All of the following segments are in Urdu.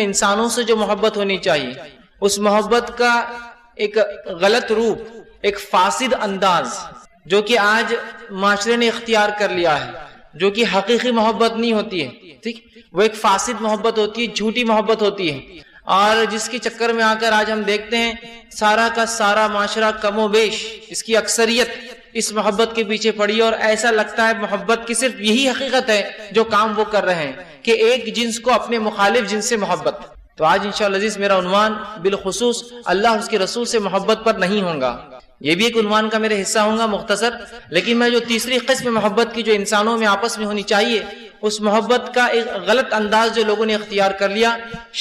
انسانوں سے جو محبت ہونی چاہیے اس محبت کا ایک غلط روپ، ایک فاسد انداز جو کہ آج معاشرے نے اختیار کر لیا ہے، جو کہ حقیقی محبت نہیں ہوتی ہے، ٹھیک، وہ ایک فاسد محبت ہوتی ہے، جھوٹی محبت ہوتی ہے، اور جس کے چکر میں آ کر آج ہم دیکھتے ہیں سارا کا سارا معاشرہ کم و بیش اس کی اکثریت اس محبت کے پیچھے پڑی، اور ایسا لگتا ہے محبت کی صرف یہی حقیقت ہے جو کام وہ کر رہے ہیں کہ ایک جنس کو اپنے مخالف جنس سے محبت۔ تو آج انشاءاللہ عزیز میرا عنوان بالخصوص اللہ اس کے رسول سے محبت پر نہیں ہوگا، یہ بھی ایک عنوان کا میرے حصہ ہوگا مختصر، لیکن میں جو تیسری قسم محبت کی جو انسانوں میں آپس میں ہونی چاہیے اس محبت کا ایک غلط انداز جو لوگوں نے اختیار کر لیا،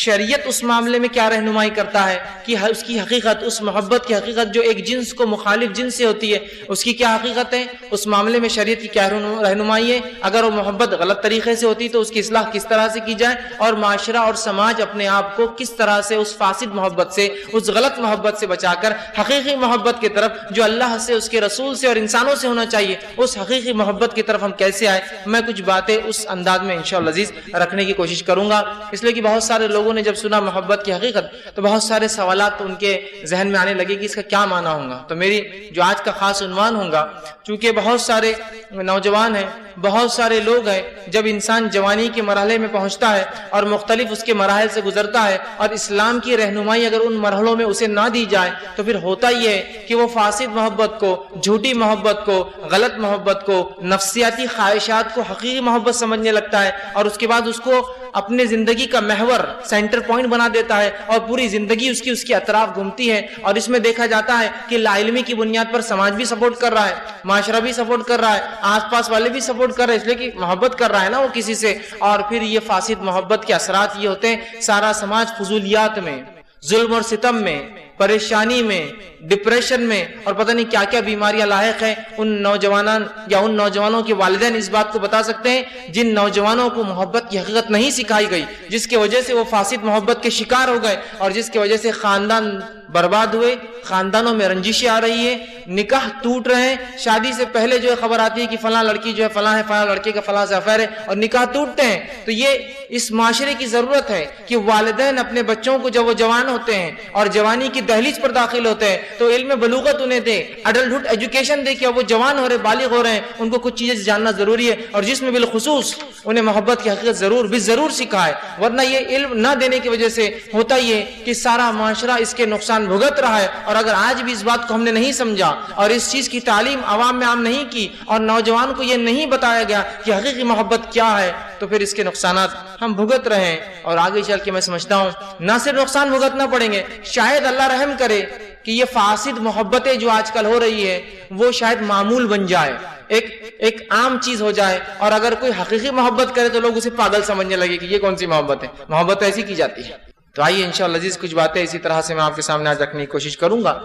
شریعت اس معاملے میں کیا رہنمائی کرتا ہے کہ اس کی حقیقت، اس محبت کی حقیقت جو ایک جنس کو مخالف جنس سے ہوتی ہے اس کی کیا حقیقت ہے، اس معاملے میں شریعت کی کیا رہنمائی ہے، اگر وہ محبت غلط طریقے سے ہوتی تو اس کی اصلاح کس طرح سے کی جائے، اور معاشرہ اور سماج اپنے آپ کو کس طرح سے اس فاسد محبت سے، اس غلط محبت سے بچا کر حقیقی محبت کی طرف جو اللہ سے، اس کے رسول سے اور انسانوں سے ہونا چاہیے اس حقیقی محبت کی طرف ہم کیسے آئے، میں کچھ باتیں اس انداز میں انشاءاللہ عزیز رکھنے کی کوشش کروں گا، اس لیے کہ بہت سارے لوگوں نے جب سنا محبت کی حقیقت تو بہت سارے سوالات ان کے ذہن میں آنے لگے کہ اس کا کیا معنی ہوگا۔ تو میری جو آج کا خاص عنوان ہوگا، چونکہ بہت سارے نوجوان ہیں، بہت سارے لوگ ہیں، جب انسان جوانی کے مرحلے میں پہنچتا ہے اور مختلف اس کے مراحل سے گزرتا ہے اور اسلام کی رہنمائی اگر ان مرحلوں میں اسے نہ دی جائے تو پھر ہوتا یہ ہے کہ وہ فاسد محبت کو، جھوٹی محبت کو، غلط محبت کو، نفسیاتی خواہشات کو حقیقی محبت سمجھنے لگتا ہے، اور اس کے بعد اس کو اپنے زندگی کا محور، سینٹر پوائنٹ بنا دیتا ہے، اور پوری زندگی اس کی اطراف گھومتی ہے، اور اس میں دیکھا جاتا ہے کہ لا علمی کی بنیاد پر سماج بھی سپورٹ کر رہا ہے، معاشرہ بھی سپورٹ کر رہا ہے، آس پاس والے بھی سپورٹ کر رہے ہیں، اس لیے کہ محبت کر رہا ہے نا وہ کسی سے، اور پھر یہ فاسد محبت کے اثرات یہ ہوتے ہیں سارا سماج فضولیات میں، ظلم اور ستم میں، پریشانی میں، ڈپریشن میں، اور پتہ نہیں کیا کیا بیماریاں لاحق ہیں ان نوجوانان یا ان نوجوانوں کے والدین اس بات کو بتا سکتے ہیں جن نوجوانوں کو محبت کی حقیقت نہیں سکھائی گئی، جس کی وجہ سے وہ فاسد محبت کے شکار ہو گئے، اور جس کی وجہ سے خاندان برباد ہوئے، خاندانوں میں رنجشیں آ رہی ہے، نکاح ٹوٹ رہے ہیں، شادی سے پہلے جو ہے خبر آتی ہے کہ فلاں لڑکی جو ہے فلاں ہے، فلاں لڑکے کا فلاں سے افیئر ہے، اور نکاح ٹوٹتے ہیں۔ تو یہ اس معاشرے کی ضرورت ہے کہ والدین اپنے بچوں کو جب وہ جوان ہوتے ہیں اور جوانی کی دہلیز پر داخل ہوتے ہیں تو علم بلوغت انہیں دے، اڈلٹہڈ ایجوکیشن دے کہ وہ جوان ہو رہے، بالغ ہو رہے ہیں، ان کو کچھ چیزیں جاننا ضروری ہے، اور جس میں بالخصوص انہیں محبت کی حقیقت ضرور سکھائے، ورنہ یہ علم نہ دینے کی وجہ سے ہوتا یہ کہ سارا معاشرہ اس کے نقصان بھگت رہا ہے، اور اگر آج بھی اس بات کو ہم نے نہیں سمجھا اور اس چیز کی تعلیم عوام میں عام نہیں کی اور نوجوان کو یہ نہیں بتایا گیا کہ حقیقی محبت کیا ہے تو پھر اس کے نقصانات ہم بھگت رہے ہیں، اور آگے چل کے میں سمجھتا ہوں نہ صرف نقصان بھگتنا پڑیں گے، شاید اللہ رحم کرے کہ یہ فاسد محبتیں جو آج کل ہو رہی ہے وہ شاید معمول بن جائے، ایک عام چیز ہو جائے، اور اگر کوئی حقیقی محبت کرے تو لوگ اسے پاگل سمجھنے لگے کہ یہ کون سی محبت ہے، محبت ایسی کی جاتی ہے۔ تو آئیے انشاءاللہ عزیز کچھ باتیں اسی طرح سے میں آپ کے سامنے آج رکھنے کی کوشش کروں گا۔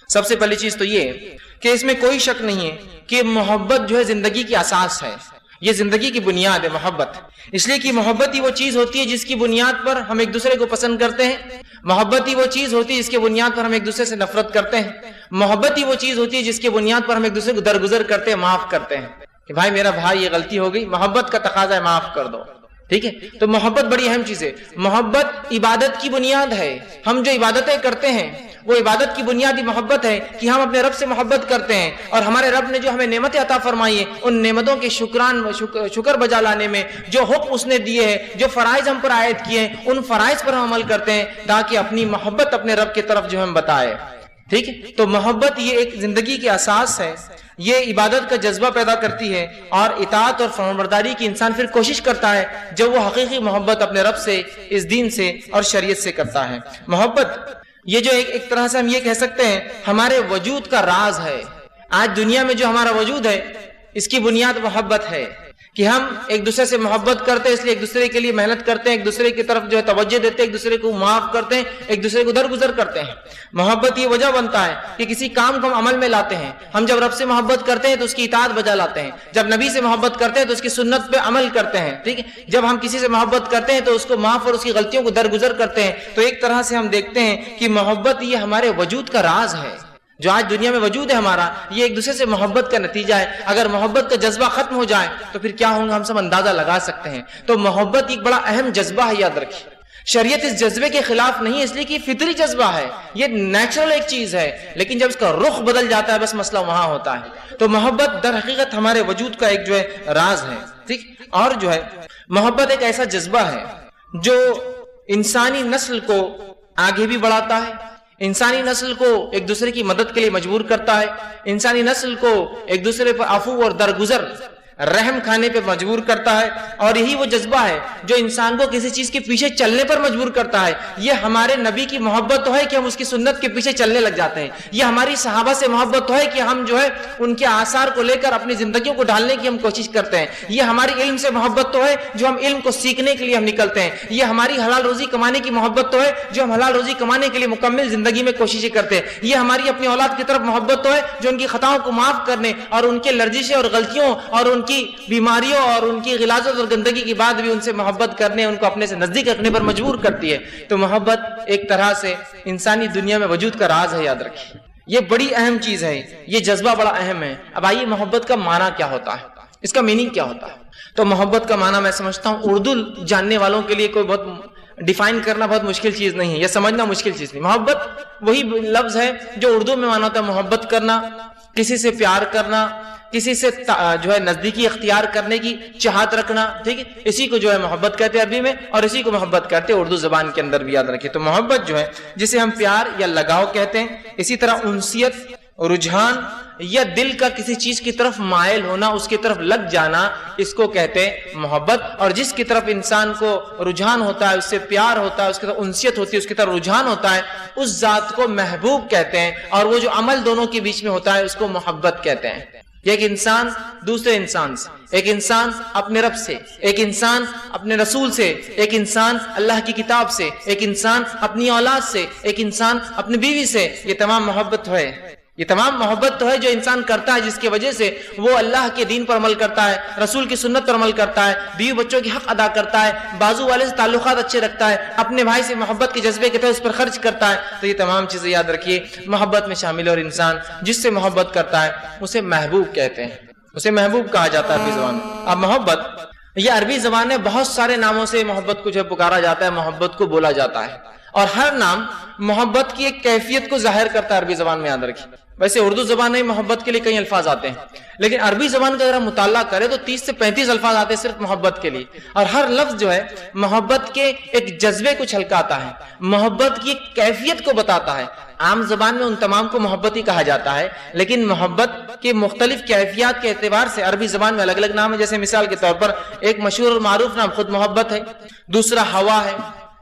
سب سے پہلی چیز تو یہ کہ اس میں کوئی شک نہیں ہے کہ محبت جو ہے زندگی کی اساس ہے، یہ زندگی کی بنیاد ہے محبت، اس لیے کہ محبت ہی وہ چیز ہوتی ہے جس کی بنیاد پر ہم ایک دوسرے کو پسند کرتے ہیں، محبت ہی وہ چیز ہوتی ہے جس کی بنیاد پر ہم ایک دوسرے سے نفرت کرتے ہیں، محبت ہی وہ چیز ہوتی ہے جس کی بنیاد پر ہم ایک دوسرے کو درگزر کرتے ہیں، معاف کرتے ہیں کہ بھائی میرا بھائی یہ غلطی ہو گئی، محبت کا تقاضا ہے معاف کر دو، ٹھیک ہے۔ تو محبت بڑی اہم چیز ہے، محبت عبادت کی بنیاد ہے، ہم جو عبادتیں کرتے ہیں وہ عبادت کی بنیادی محبت ہے کہ ہم اپنے رب سے محبت کرتے ہیں، اور ہمارے رب نے جو ہمیں نعمتیں عطا فرمائی ہیں ان نعمتوں کے شکر بجا لانے میں جو حکم اس نے دیے ہیں، جو فرائض ہم پر عائد کیے ہیں ان فرائض پر ہم عمل کرتے ہیں تاکہ اپنی محبت اپنے رب کی طرف جو ہم بتائے، ٹھیک ہے۔ تو محبت یہ ایک زندگی کی اساس ہے، یہ عبادت کا جذبہ پیدا کرتی ہے، اور اطاعت اور فرمانبرداری کی انسان پھر کوشش کرتا ہے جب وہ حقیقی محبت اپنے رب سے، اس دین سے اور شریعت سے کرتا ہے۔ محبت یہ جو ایک طرح سے ہم یہ کہہ سکتے ہیں ہمارے وجود کا راز ہے، آج دنیا میں جو ہمارا وجود ہے اس کی بنیاد محبت ہے کہ ہم ایک دوسرے سے محبت کرتے ہیں، اس لیے ایک دوسرے کے لیے محنت کرتے ہیں، ایک دوسرے کی طرف جو ہے توجہ دیتے ہیں، ایک دوسرے کو معاف کرتے ہیں، ایک دوسرے کو درگزر کرتے ہیں۔ محبت یہ وجہ بنتا ہے کہ کسی کام کو ہم عمل میں لاتے ہیں، ہم جب رب سے محبت کرتے ہیں تو اس کی اطاعت بجا لاتے ہیں، جب نبی سے محبت کرتے ہیں تو اس کی سنت پہ عمل کرتے ہیں، ٹھیک ہے، جب ہم کسی سے محبت کرتے ہیں تو اس کو معاف اور اس کی غلطیوں کو درگزر کرتے ہیں۔ تو ایک طرح سے ہم دیکھتے ہیں کہ محبت یہ ہمارے وجود کا راز ہے، جو آج دنیا میں وجود ہے ہمارا، یہ ایک دوسرے سے محبت کا نتیجہ ہے۔ اگر محبت کا جذبہ ختم ہو جائے تو پھر کیا ہوگا ہم سب اندازہ لگا سکتے ہیں۔ تو محبت ایک بڑا اہم جذبہ ہے، یاد رکھیے۔ شریعت اس جذبے کے خلاف نہیں ہے، اس لیے کہ یہ فطری جذبہ ہے، یہ نیچرل ایک چیز ہے، لیکن جب اس کا رخ بدل جاتا ہے بس مسئلہ وہاں ہوتا ہے۔ تو محبت در حقیقت ہمارے وجود کا ایک جو ہے راز ہے، ٹھیک۔ اور جو ہے محبت ایک ایسا جذبہ ہے جو انسانی نسل کو آگے بھی بڑھاتا ہے، انسانی نسل کو ایک دوسرے کی مدد کے لیے مجبور کرتا ہے، انسانی نسل کو ایک دوسرے پر عفو اور درگزر رحم کھانے پہ مجبور کرتا ہے، اور یہی وہ جذبہ ہے جو انسان کو کسی چیز کے پیچھے چلنے پر مجبور کرتا ہے۔ یہ ہمارے نبی کی محبت تو ہے کہ ہم اس کی سنت کے پیچھے چلنے لگ جاتے ہیں، یہ ہماری صحابہ سے محبت تو ہے کہ ہم جو ہے ان کے آثار کو لے کر اپنی زندگیوں کو ڈھالنے کی ہم کوشش کرتے ہیں، یہ ہماری علم سے محبت تو ہے جو ہم علم کو سیکھنے کے لیے ہم نکلتے ہیں، یہ ہماری حلال روزی کمانے کی محبت تو ہے جو ہم حلال روزی کمانے کے لیے مکمل زندگی میں کوششیں کرتے ہیں، یہ ہماری اپنی اولاد کی طرف محبت تو ہے جو ان کی خطاؤں کو معاف کرنے اور ان کے لرزشیں اور غلطیوں اور ان کی بیماریوں اور ان کی غلاظت اور گندگی کی بعد بھی ان سے محبت کرنے، ان کو اپنے سے نزدیک رکھنے پر مجبور کرتی ہے۔ تو محبت ایک طرح سے انسانی دنیا میں وجود کا راز ہے، یاد رکھیے یہ بڑی اہم چیز ہے، یہ جذبہ بڑا اہم ہے۔ اب آئیے محبت کا معنی کیا ہوتا ہے، اس کا میننگ کیا ہوتا ہے؟ تو محبت کا معنی میں سمجھتا ہوں اردو جاننے والوں کے لیے کوئی بہت ڈیفائن کرنا بہت مشکل چیز نہیں ہے، یہ سمجھنا مشکل چیز نہیں۔ محبت وہی لفظ ہے جو اردو میں مانا ہوتا ہے محبت کرنا، کسی سے پیار کرنا، کسی سے جو ہے نزدیکی اختیار کرنے کی چاہت رکھنا، ٹھیک ہے، اسی کو جو ہے محبت کہتے ہیں عربی میں، اور اسی کو محبت کہتے ہیں اردو زبان کے اندر بھی، یاد رکھیے۔ تو محبت جو ہے جسے ہم پیار یا لگاؤ کہتے ہیں، اسی طرح انسیت، رجحان یا دل کا کسی چیز کی طرف مائل ہونا، اس کی طرف لگ جانا، اس کو کہتے ہیں محبت۔ اور جس کی طرف انسان کو رجحان ہوتا ہے، اس سے پیار ہوتا ہے، اس کی طرف انسیت ہوتی ہے، اس کی طرف رجحان ہوتا ہے، اس ذات کو محبوب کہتے ہیں، اور وہ جو عمل دونوں کے بیچ میں ہوتا ہے اس کو محبت کہتے ہیں۔ ایک انسان دوسرے انسان سے، ایک انسان اپنے رب سے، ایک انسان اپنے رسول سے، ایک انسان اللہ کی کتاب سے، ایک انسان اپنی اولاد سے، ایک انسان اپنی بیوی سے، یہ تمام محبت ہے، یہ تمام محبت تو ہے جو انسان کرتا ہے، جس کی وجہ سے وہ اللہ کے دین پر عمل کرتا ہے، رسول کی سنت پر عمل کرتا ہے، بیوی بچوں کی حق ادا کرتا ہے، بازو والے سے تعلقات اچھے رکھتا ہے، اپنے بھائی سے محبت کے جذبے کے تحت اس پر خرچ کرتا ہے۔ تو یہ تمام چیزیں یاد رکھیے محبت میں شامل ہے، اور انسان جس سے محبت کرتا ہے اسے محبوب کہتے ہیں، اسے محبوب کہا جاتا ہے عربی زبان میں۔ اب محبت یہ عربی زبان میں بہت سارے ناموں سے محبت کو جو پکارا جاتا ہے، محبت کو بولا جاتا ہے، اور ہر نام محبت کی ایک کیفیت کو ظاہر کرتا ہے عربی زبان میں، یاد رکھیے۔ ویسے اردو زبان میں محبت کے لیے کئی الفاظ آتے ہیں، لیکن عربی زبان کا اگر ہم مطالعہ کریں تو 30 سے 35 الفاظ آتے ہیں صرف محبت کے لیے، اور ہر لفظ جو ہے محبت کے ایک جذبے کو چھلکاتا ہے، محبت کی ایک کیفیت کو بتاتا ہے۔ عام زبان میں ان تمام کو محبت ہی کہا جاتا ہے، لیکن محبت کے مختلف کیفیات کے اعتبار سے عربی زبان میں الگ الگ نام ہے۔ جیسے مثال کے طور پر ایک مشہور اور معروف نام خود محبت ہے، دوسرا ہوا ہے،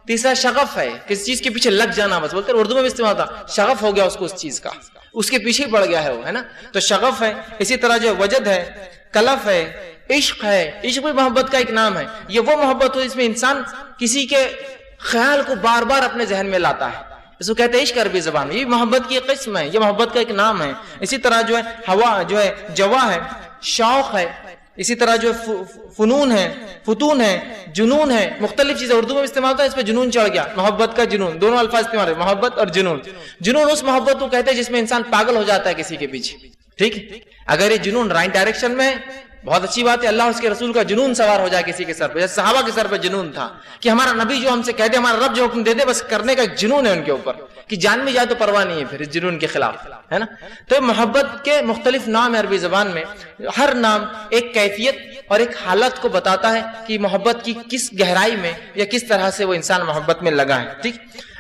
تیسرا شغف ہے، کسی چیز کے پیچھے لگ جانا، بس بولتے ہیں اردو میں بھی استعمال ہوتا، شغف ہو گیا اس کو اس چیز کا، اس کے پیچھے پڑ گیا ہے وہ، ہے نا، تو شغف ہے۔ اسی طرح جو وجد ہے، کلف ہے، عشق ہے، عشق بھی محبت کا ایک نام ہے۔ یہ وہ محبت ہو جس میں انسان کسی کے خیال کو بار بار اپنے ذہن میں لاتا ہے، اس کو کہتے ہیں عشق عربی زبان میں، یہ محبت کی ایک قسم ہے، یہ محبت کا ایک نام ہے۔ اسی طرح جو ہے ہوا جو ہے جوا ہے، شوق ہے، اسی طرح جو فنون ہے، فتون ہے، جنون ہے، مختلف چیزیں اردو میں استعمال ہوتا ہے، اس پہ جنون چڑھ گیا، محبت کا جنون، دونوں الفاظ استعمال ہے، محبت اور جنون۔ جنون اس محبت کو کہتے ہیں جس میں انسان پاگل ہو جاتا ہے کسی کے پیچھے، ٹھیک ہے۔ اگر یہ جنون رائٹ ڈائریکشن میں ہے بہت اچھی بات ہے، اللہ اس کے رسول کا جنون سوار ہو جائے کسی کے سر پہ، جیسے صحابہ کے سر پہ جنون تھا کہ ہمارا نبی جو ہم سے کہتے، ہمارا رب جو حکم دے دے بس کرنے کا ایک جنون ہے ان کے اوپر، کہ جان میں جائے تو پرواہ نہیں ہے پھر اس جنون کے خلاف، ہے نا۔ تو محبت کے مختلف نام ہیں عربی زبان میں، ہر نام ایک کیفیت اور ایک حالت کو بتاتا ہے کہ محبت کی کس گہرائی میں یا کس طرح سے وہ انسان محبت میں لگا ہے، ٹھیک۔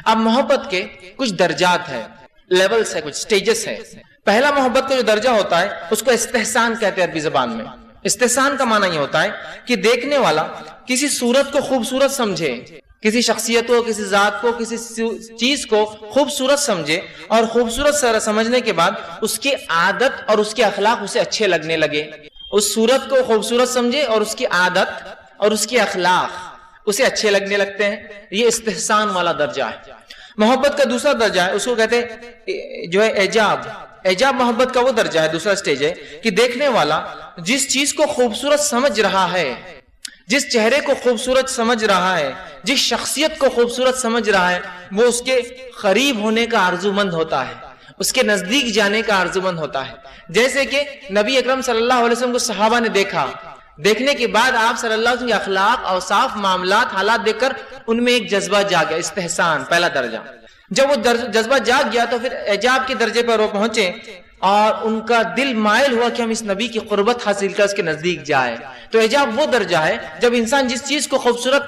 اب محبت کے کچھ درجات ہیں، لیولز ہے، کچھ سٹیجز ہے۔ پہلا محبت کا جو درجہ ہوتا ہے اس کو استحسان کہتے ہیں عربی زبان میں۔ استحسان کا معنی یہ ہوتا ہے کہ دیکھنے والا کسی صورت کو خوبصورت سمجھے، کسی شخصیت کو، کسی ذات کو، کسی چیز کو خوبصورت سمجھے، اور خوبصورت سمجھنے کے بعد اس کی عادت اور اس کے اخلاق اسے اچھے لگنے لگے۔ اس صورت کو خوبصورت سمجھے اور اس کی عادت اور اس کے اخلاق اسے اچھے لگنے لگتے ہیں، یہ استحسان والا درجہ ہے۔ محبت کا دوسرا درجہ ہے، اس کو کہتے ہیں جو ہے اعجاب۔ اعجاب محبت کا وہ درجہ ہے، دوسرا سٹیج ہے کہ دیکھنے والا جس چیز کو خوبصورت سمجھ رہا ہے، جس چہرے کو خوبصورت سمجھ رہا ہے، جس شخصیت کو خوبصورت سمجھ رہا ہے، وہ اس کے قریب ہونے کا آرزو مند ہوتا ہے، اس کے نزدیک جانے کا آرزو مند ہوتا ہے۔ جیسے کہ نبی اکرم صلی اللہ علیہ وسلم کو صحابہ نے دیکھا دیکھنے کے بعد آپ صلی اللہ علیہ وسلم کے اخلاق، اوصاف، معاملات، حالات دیکھ کر ان میں ایک جذبہ جاگ گیا، استحسان، پہلا درجہ۔ جب وہ جذبہ جاگ گیا تو پھر اعجاب کے درجے پر وہ پہنچے اور ان کا دل مائل ہوا کہ ہم اس نبی کی قربت حاصل کر اس کے نزدیک جائے۔ تو اعجاب وہ درجہ ہے جب انسان جس چیز کو خوبصورت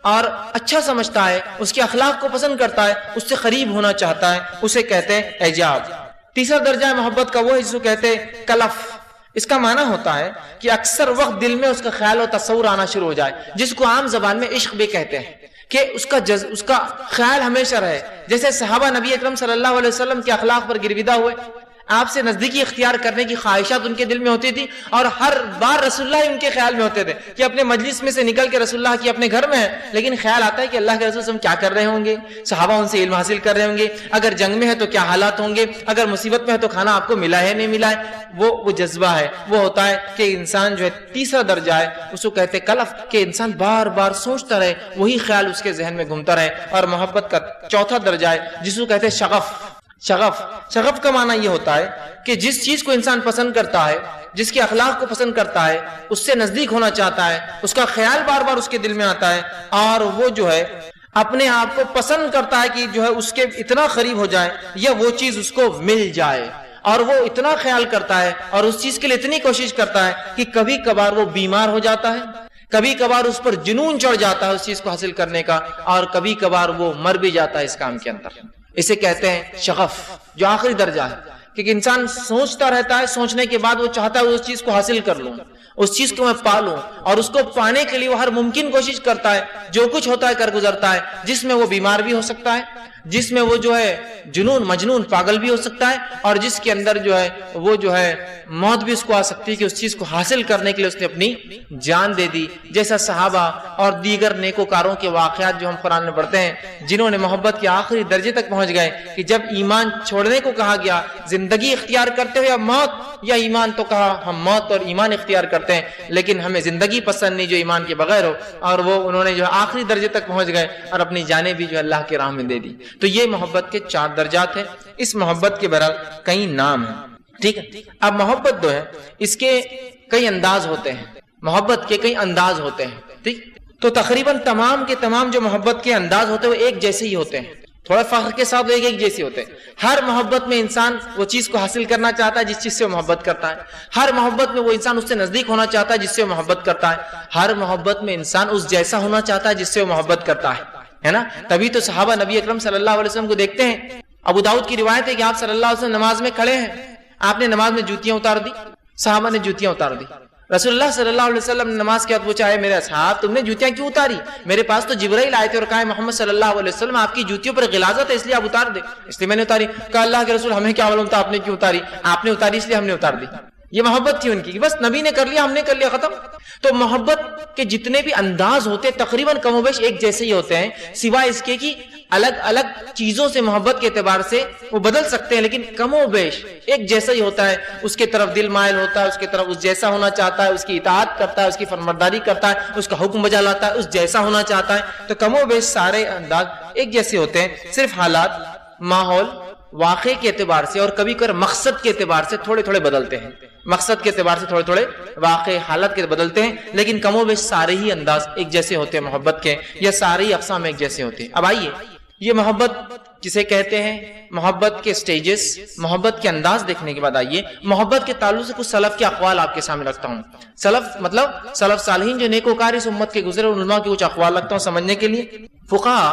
اور اچھا سمجھتا ہے، اس کے اخلاق کو پسند کرتا ہے، اس سے قریب ہونا چاہتا ہے، اسے کہتے ہیں اعجاب۔ تیسرا درجہ ہے محبت کا، وہ ہے جس کو کہتے ہیں کلف۔ اس کا معنی ہوتا ہے کہ اکثر وقت دل میں اس کا خیال و تصور آنا شروع ہو جائے، جس کو عام زبان میں عشق بھی کہتے ہیں، کہ اس کا خیال ہمیشہ رہے۔ جیسے صحابہ نبی اکرم صلی اللہ علیہ وسلم کے اخلاق پر گرویدہ ہوئے، آپ سے نزدیکی اختیار کرنے کی خواہشات ان کے دل میں ہوتی تھی، اور ہر بار رسول اللہ ان کے خیال میں ہوتے تھے کہ اپنے مجلس میں سے نکل کے رسول اللہ کی اپنے گھر میں ہے، لیکن خیال آتا ہے کہ اللہ کے رسول صلی اللہ علیہ وسلم کیا کر رہے ہوں گے، صحابہ ان سے علم حاصل کر رہے ہوں گے، اگر جنگ میں ہے تو کیا حالات ہوں گے، اگر مصیبت میں ہے تو کھانا آپ کو ملا ہے نہیں ملا ہے۔ وہ جذبہ ہے، وہ ہوتا ہے کہ انسان جو ہے تیسرا درجہ ہے، اس کو کہتے کلف، کہ انسان بار بار سوچتا رہے، وہی خیال اس کے ذہن میں گھومتا رہے۔ اور محبت کا چوتھا درجہ ہے جس کو کہتے شغف۔ شغف کا معنی یہ ہوتا ہے کہ جس چیز کو انسان پسند کرتا ہے، جس کے اخلاق کو پسند کرتا ہے، اس سے نزدیک ہونا چاہتا ہے، اس کا خیال بار بار اس کے دل میں آتا ہے، اور وہ جو ہے اپنے آپ کو پسند کرتا ہے کہ جو ہے اس کے اتنا قریب ہو جائے یا وہ چیز اس کو مل جائے، اور وہ اتنا خیال کرتا ہے اور اس چیز کے لیے اتنی کوشش کرتا ہے کہ کبھی کبھار وہ بیمار ہو جاتا ہے، کبھی کبھار اس پر جنون چڑھ جاتا ہے اس چیز کو حاصل کرنے کا، اور کبھی کبھار وہ مر بھی جاتا ہے اس کام کے اندر۔ اسے کہتے ہیں شغف، جو آخری درجہ ہے کہ انسان سوچتا رہتا ہے، سوچنے کے بعد وہ چاہتا ہے اس چیز کو حاصل کر لوں، اس چیز کو میں پالوں، اور اس کو پانے کے لیے وہ ہر ممکن کوشش کرتا ہے، جو کچھ ہوتا ہے کر گزرتا ہے، جس میں وہ بیمار بھی ہو سکتا ہے، جس میں وہ جو ہے جنون، مجنون، پاگل بھی ہو سکتا ہے، اور جس کے اندر جو ہے وہ جو ہے موت بھی اس کو آ سکتی ہے کہ اس چیز کو حاصل کرنے کے لیے اس نے اپنی جان دے دی۔ جیسا صحابہ اور دیگر نیکوکاروں کے واقعات جو ہم قرآن میں پڑھتے ہیں، جنہوں نے محبت کے آخری درجے تک پہنچ گئے کہ جب ایمان چھوڑنے کو کہا گیا، زندگی اختیار کرتے ہو یا موت یا ایمان، تو کہا ہم موت اور ایمان اختیار کرتے ہیں، لیکن ہمیں زندگی پسند نہیں جو ایمان کے بغیر ہو، اور وہ انہوں نے جو آخری درجے تک پہنچ گئے اور اپنی جانیں بھی جو اللہ کے راہ میں دے دی۔ تو یہ محبت کے 4 درجات ہیں۔ اس محبت کے بہرحال کئی نام ہیں، ٹھیک ہے۔ اب محبت جو ہے اس کے کئی انداز ہوتے ہیں، محبت کے کئی انداز ہوتے ہیں، ٹھیک۔ تو تقریباً تمام کے تمام جو محبت کے انداز ہوتے ہیں وہ ایک جیسے ہی ہوتے ہیں، تھوڑا فرق کے ساتھ ایک جیسے ہوتے ہیں۔ ہر محبت میں انسان وہ چیز کو حاصل کرنا چاہتا ہے جس چیز سے وہ محبت کرتا ہے، ہر محبت میں وہ انسان اس سے نزدیک ہونا چاہتا ہے جس سے وہ محبت کرتا ہے، ہر محبت میں انسان اس جیسا ہونا چاہتا ہے جس سے وہ محبت کرتا ہے نا۔ تبھی تو صحابہ نبی اکرم صلی اللہ علیہ وسلم کو دیکھتے ہیں، ابو داؤد کی روایت ہے کہ آپ صلی اللہ علیہ وسلم نماز میں کھڑے ہیں، آپ نے نماز میں جوتیاں اتار دی، صحابہ نے جوتیاں اتار دی۔ رسول اللہ صلی اللہ علیہ وسلم نے نماز کے بعد پوچھا، ہے میرے اصحاب تم نے جوتیاں کیوں اتاری؟ میرے پاس تو جبرائیل آئے تھے اور کہا محمد صلی اللہ علیہ وسلم آپ کی جوتیوں پر غلاظت ہے اس لیے آپ اتار دے، اس لیے میں نے اتاری۔ کہا اللہ کے رسول ہمیں کیا معلوم تھا آپ نے کیوں اتاری، آپ نے اتاری اس لیے ہم نے اتار دی۔ یہ محبت تھی ان کی، بس نبی نے کر لیا ہم نے کر لیا، ختم۔ تو محبت کے جتنے بھی انداز ہوتے ہیں تقریباً کم و بیش ایک جیسے ہی ہوتے ہیں، سوائے اس کے کہ الگ الگ چیزوں سے محبت کے اعتبار سے وہ بدل سکتے ہیں، لیکن کم و بیش ایک جیسا ہی ہوتا ہے۔ اس کے طرف دل مائل ہوتا ہے، اس کے طرف اس جیسا ہونا چاہتا ہے، اس کی اطاعت کرتا ہے، اس کی فرمانبرداری کرتا ہے، اس کا حکم بجا لاتا ہے، اس جیسا ہونا چاہتا ہے۔ تو کم و بیش سارے انداز ایک جیسے ہوتے ہیں، صرف حالات، ماحول، واقعے کے اعتبار سے اور کبھی کبھی مقصد کے اعتبار سے تھوڑے تھوڑے بدلتے ہیں، مقصد کے اعتبار سے تھوڑے تھوڑے واقع حالت کے بدلتے ہیں، لیکن کم و بیش سارے ہی انداز ایک جیسے ہوتے ہیں محبت کے، یا سارے ہی اقسام ایک جیسے ہوتے ہیں۔ اب آئیے یہ محبت جسے کہتے ہیں، محبت کے سٹیجز، محبت کے انداز دیکھنے کے بعد آئیے محبت کے تعلق سے کچھ سلف کے اقوال آپ کے سامنے رکھتا ہوں۔ سلف مطلب سلف صالحین جو نیکوکار اس امت کے گزرے علماء کے کچھ اقوال رکھتا ہوں سمجھنے کے لیے۔ فقہاء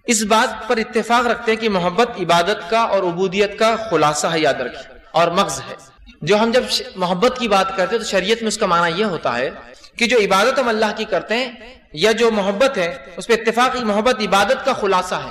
اس بات پر اتفاق رکھتے ہیں کہ محبت عبادت کا اور عبودیت کا خلاصہ ہے، یاد رکھیں، اور مغز ہے۔ جو ہم جب محبت کی بات کرتے ہیں تو شریعت میں اس کا معنی یہ ہوتا ہے کہ جو عبادت ہم اللہ کی کرتے ہیں یا جو محبت ہے اس پہ اتفاق محبت عبادت کا خلاصہ ہے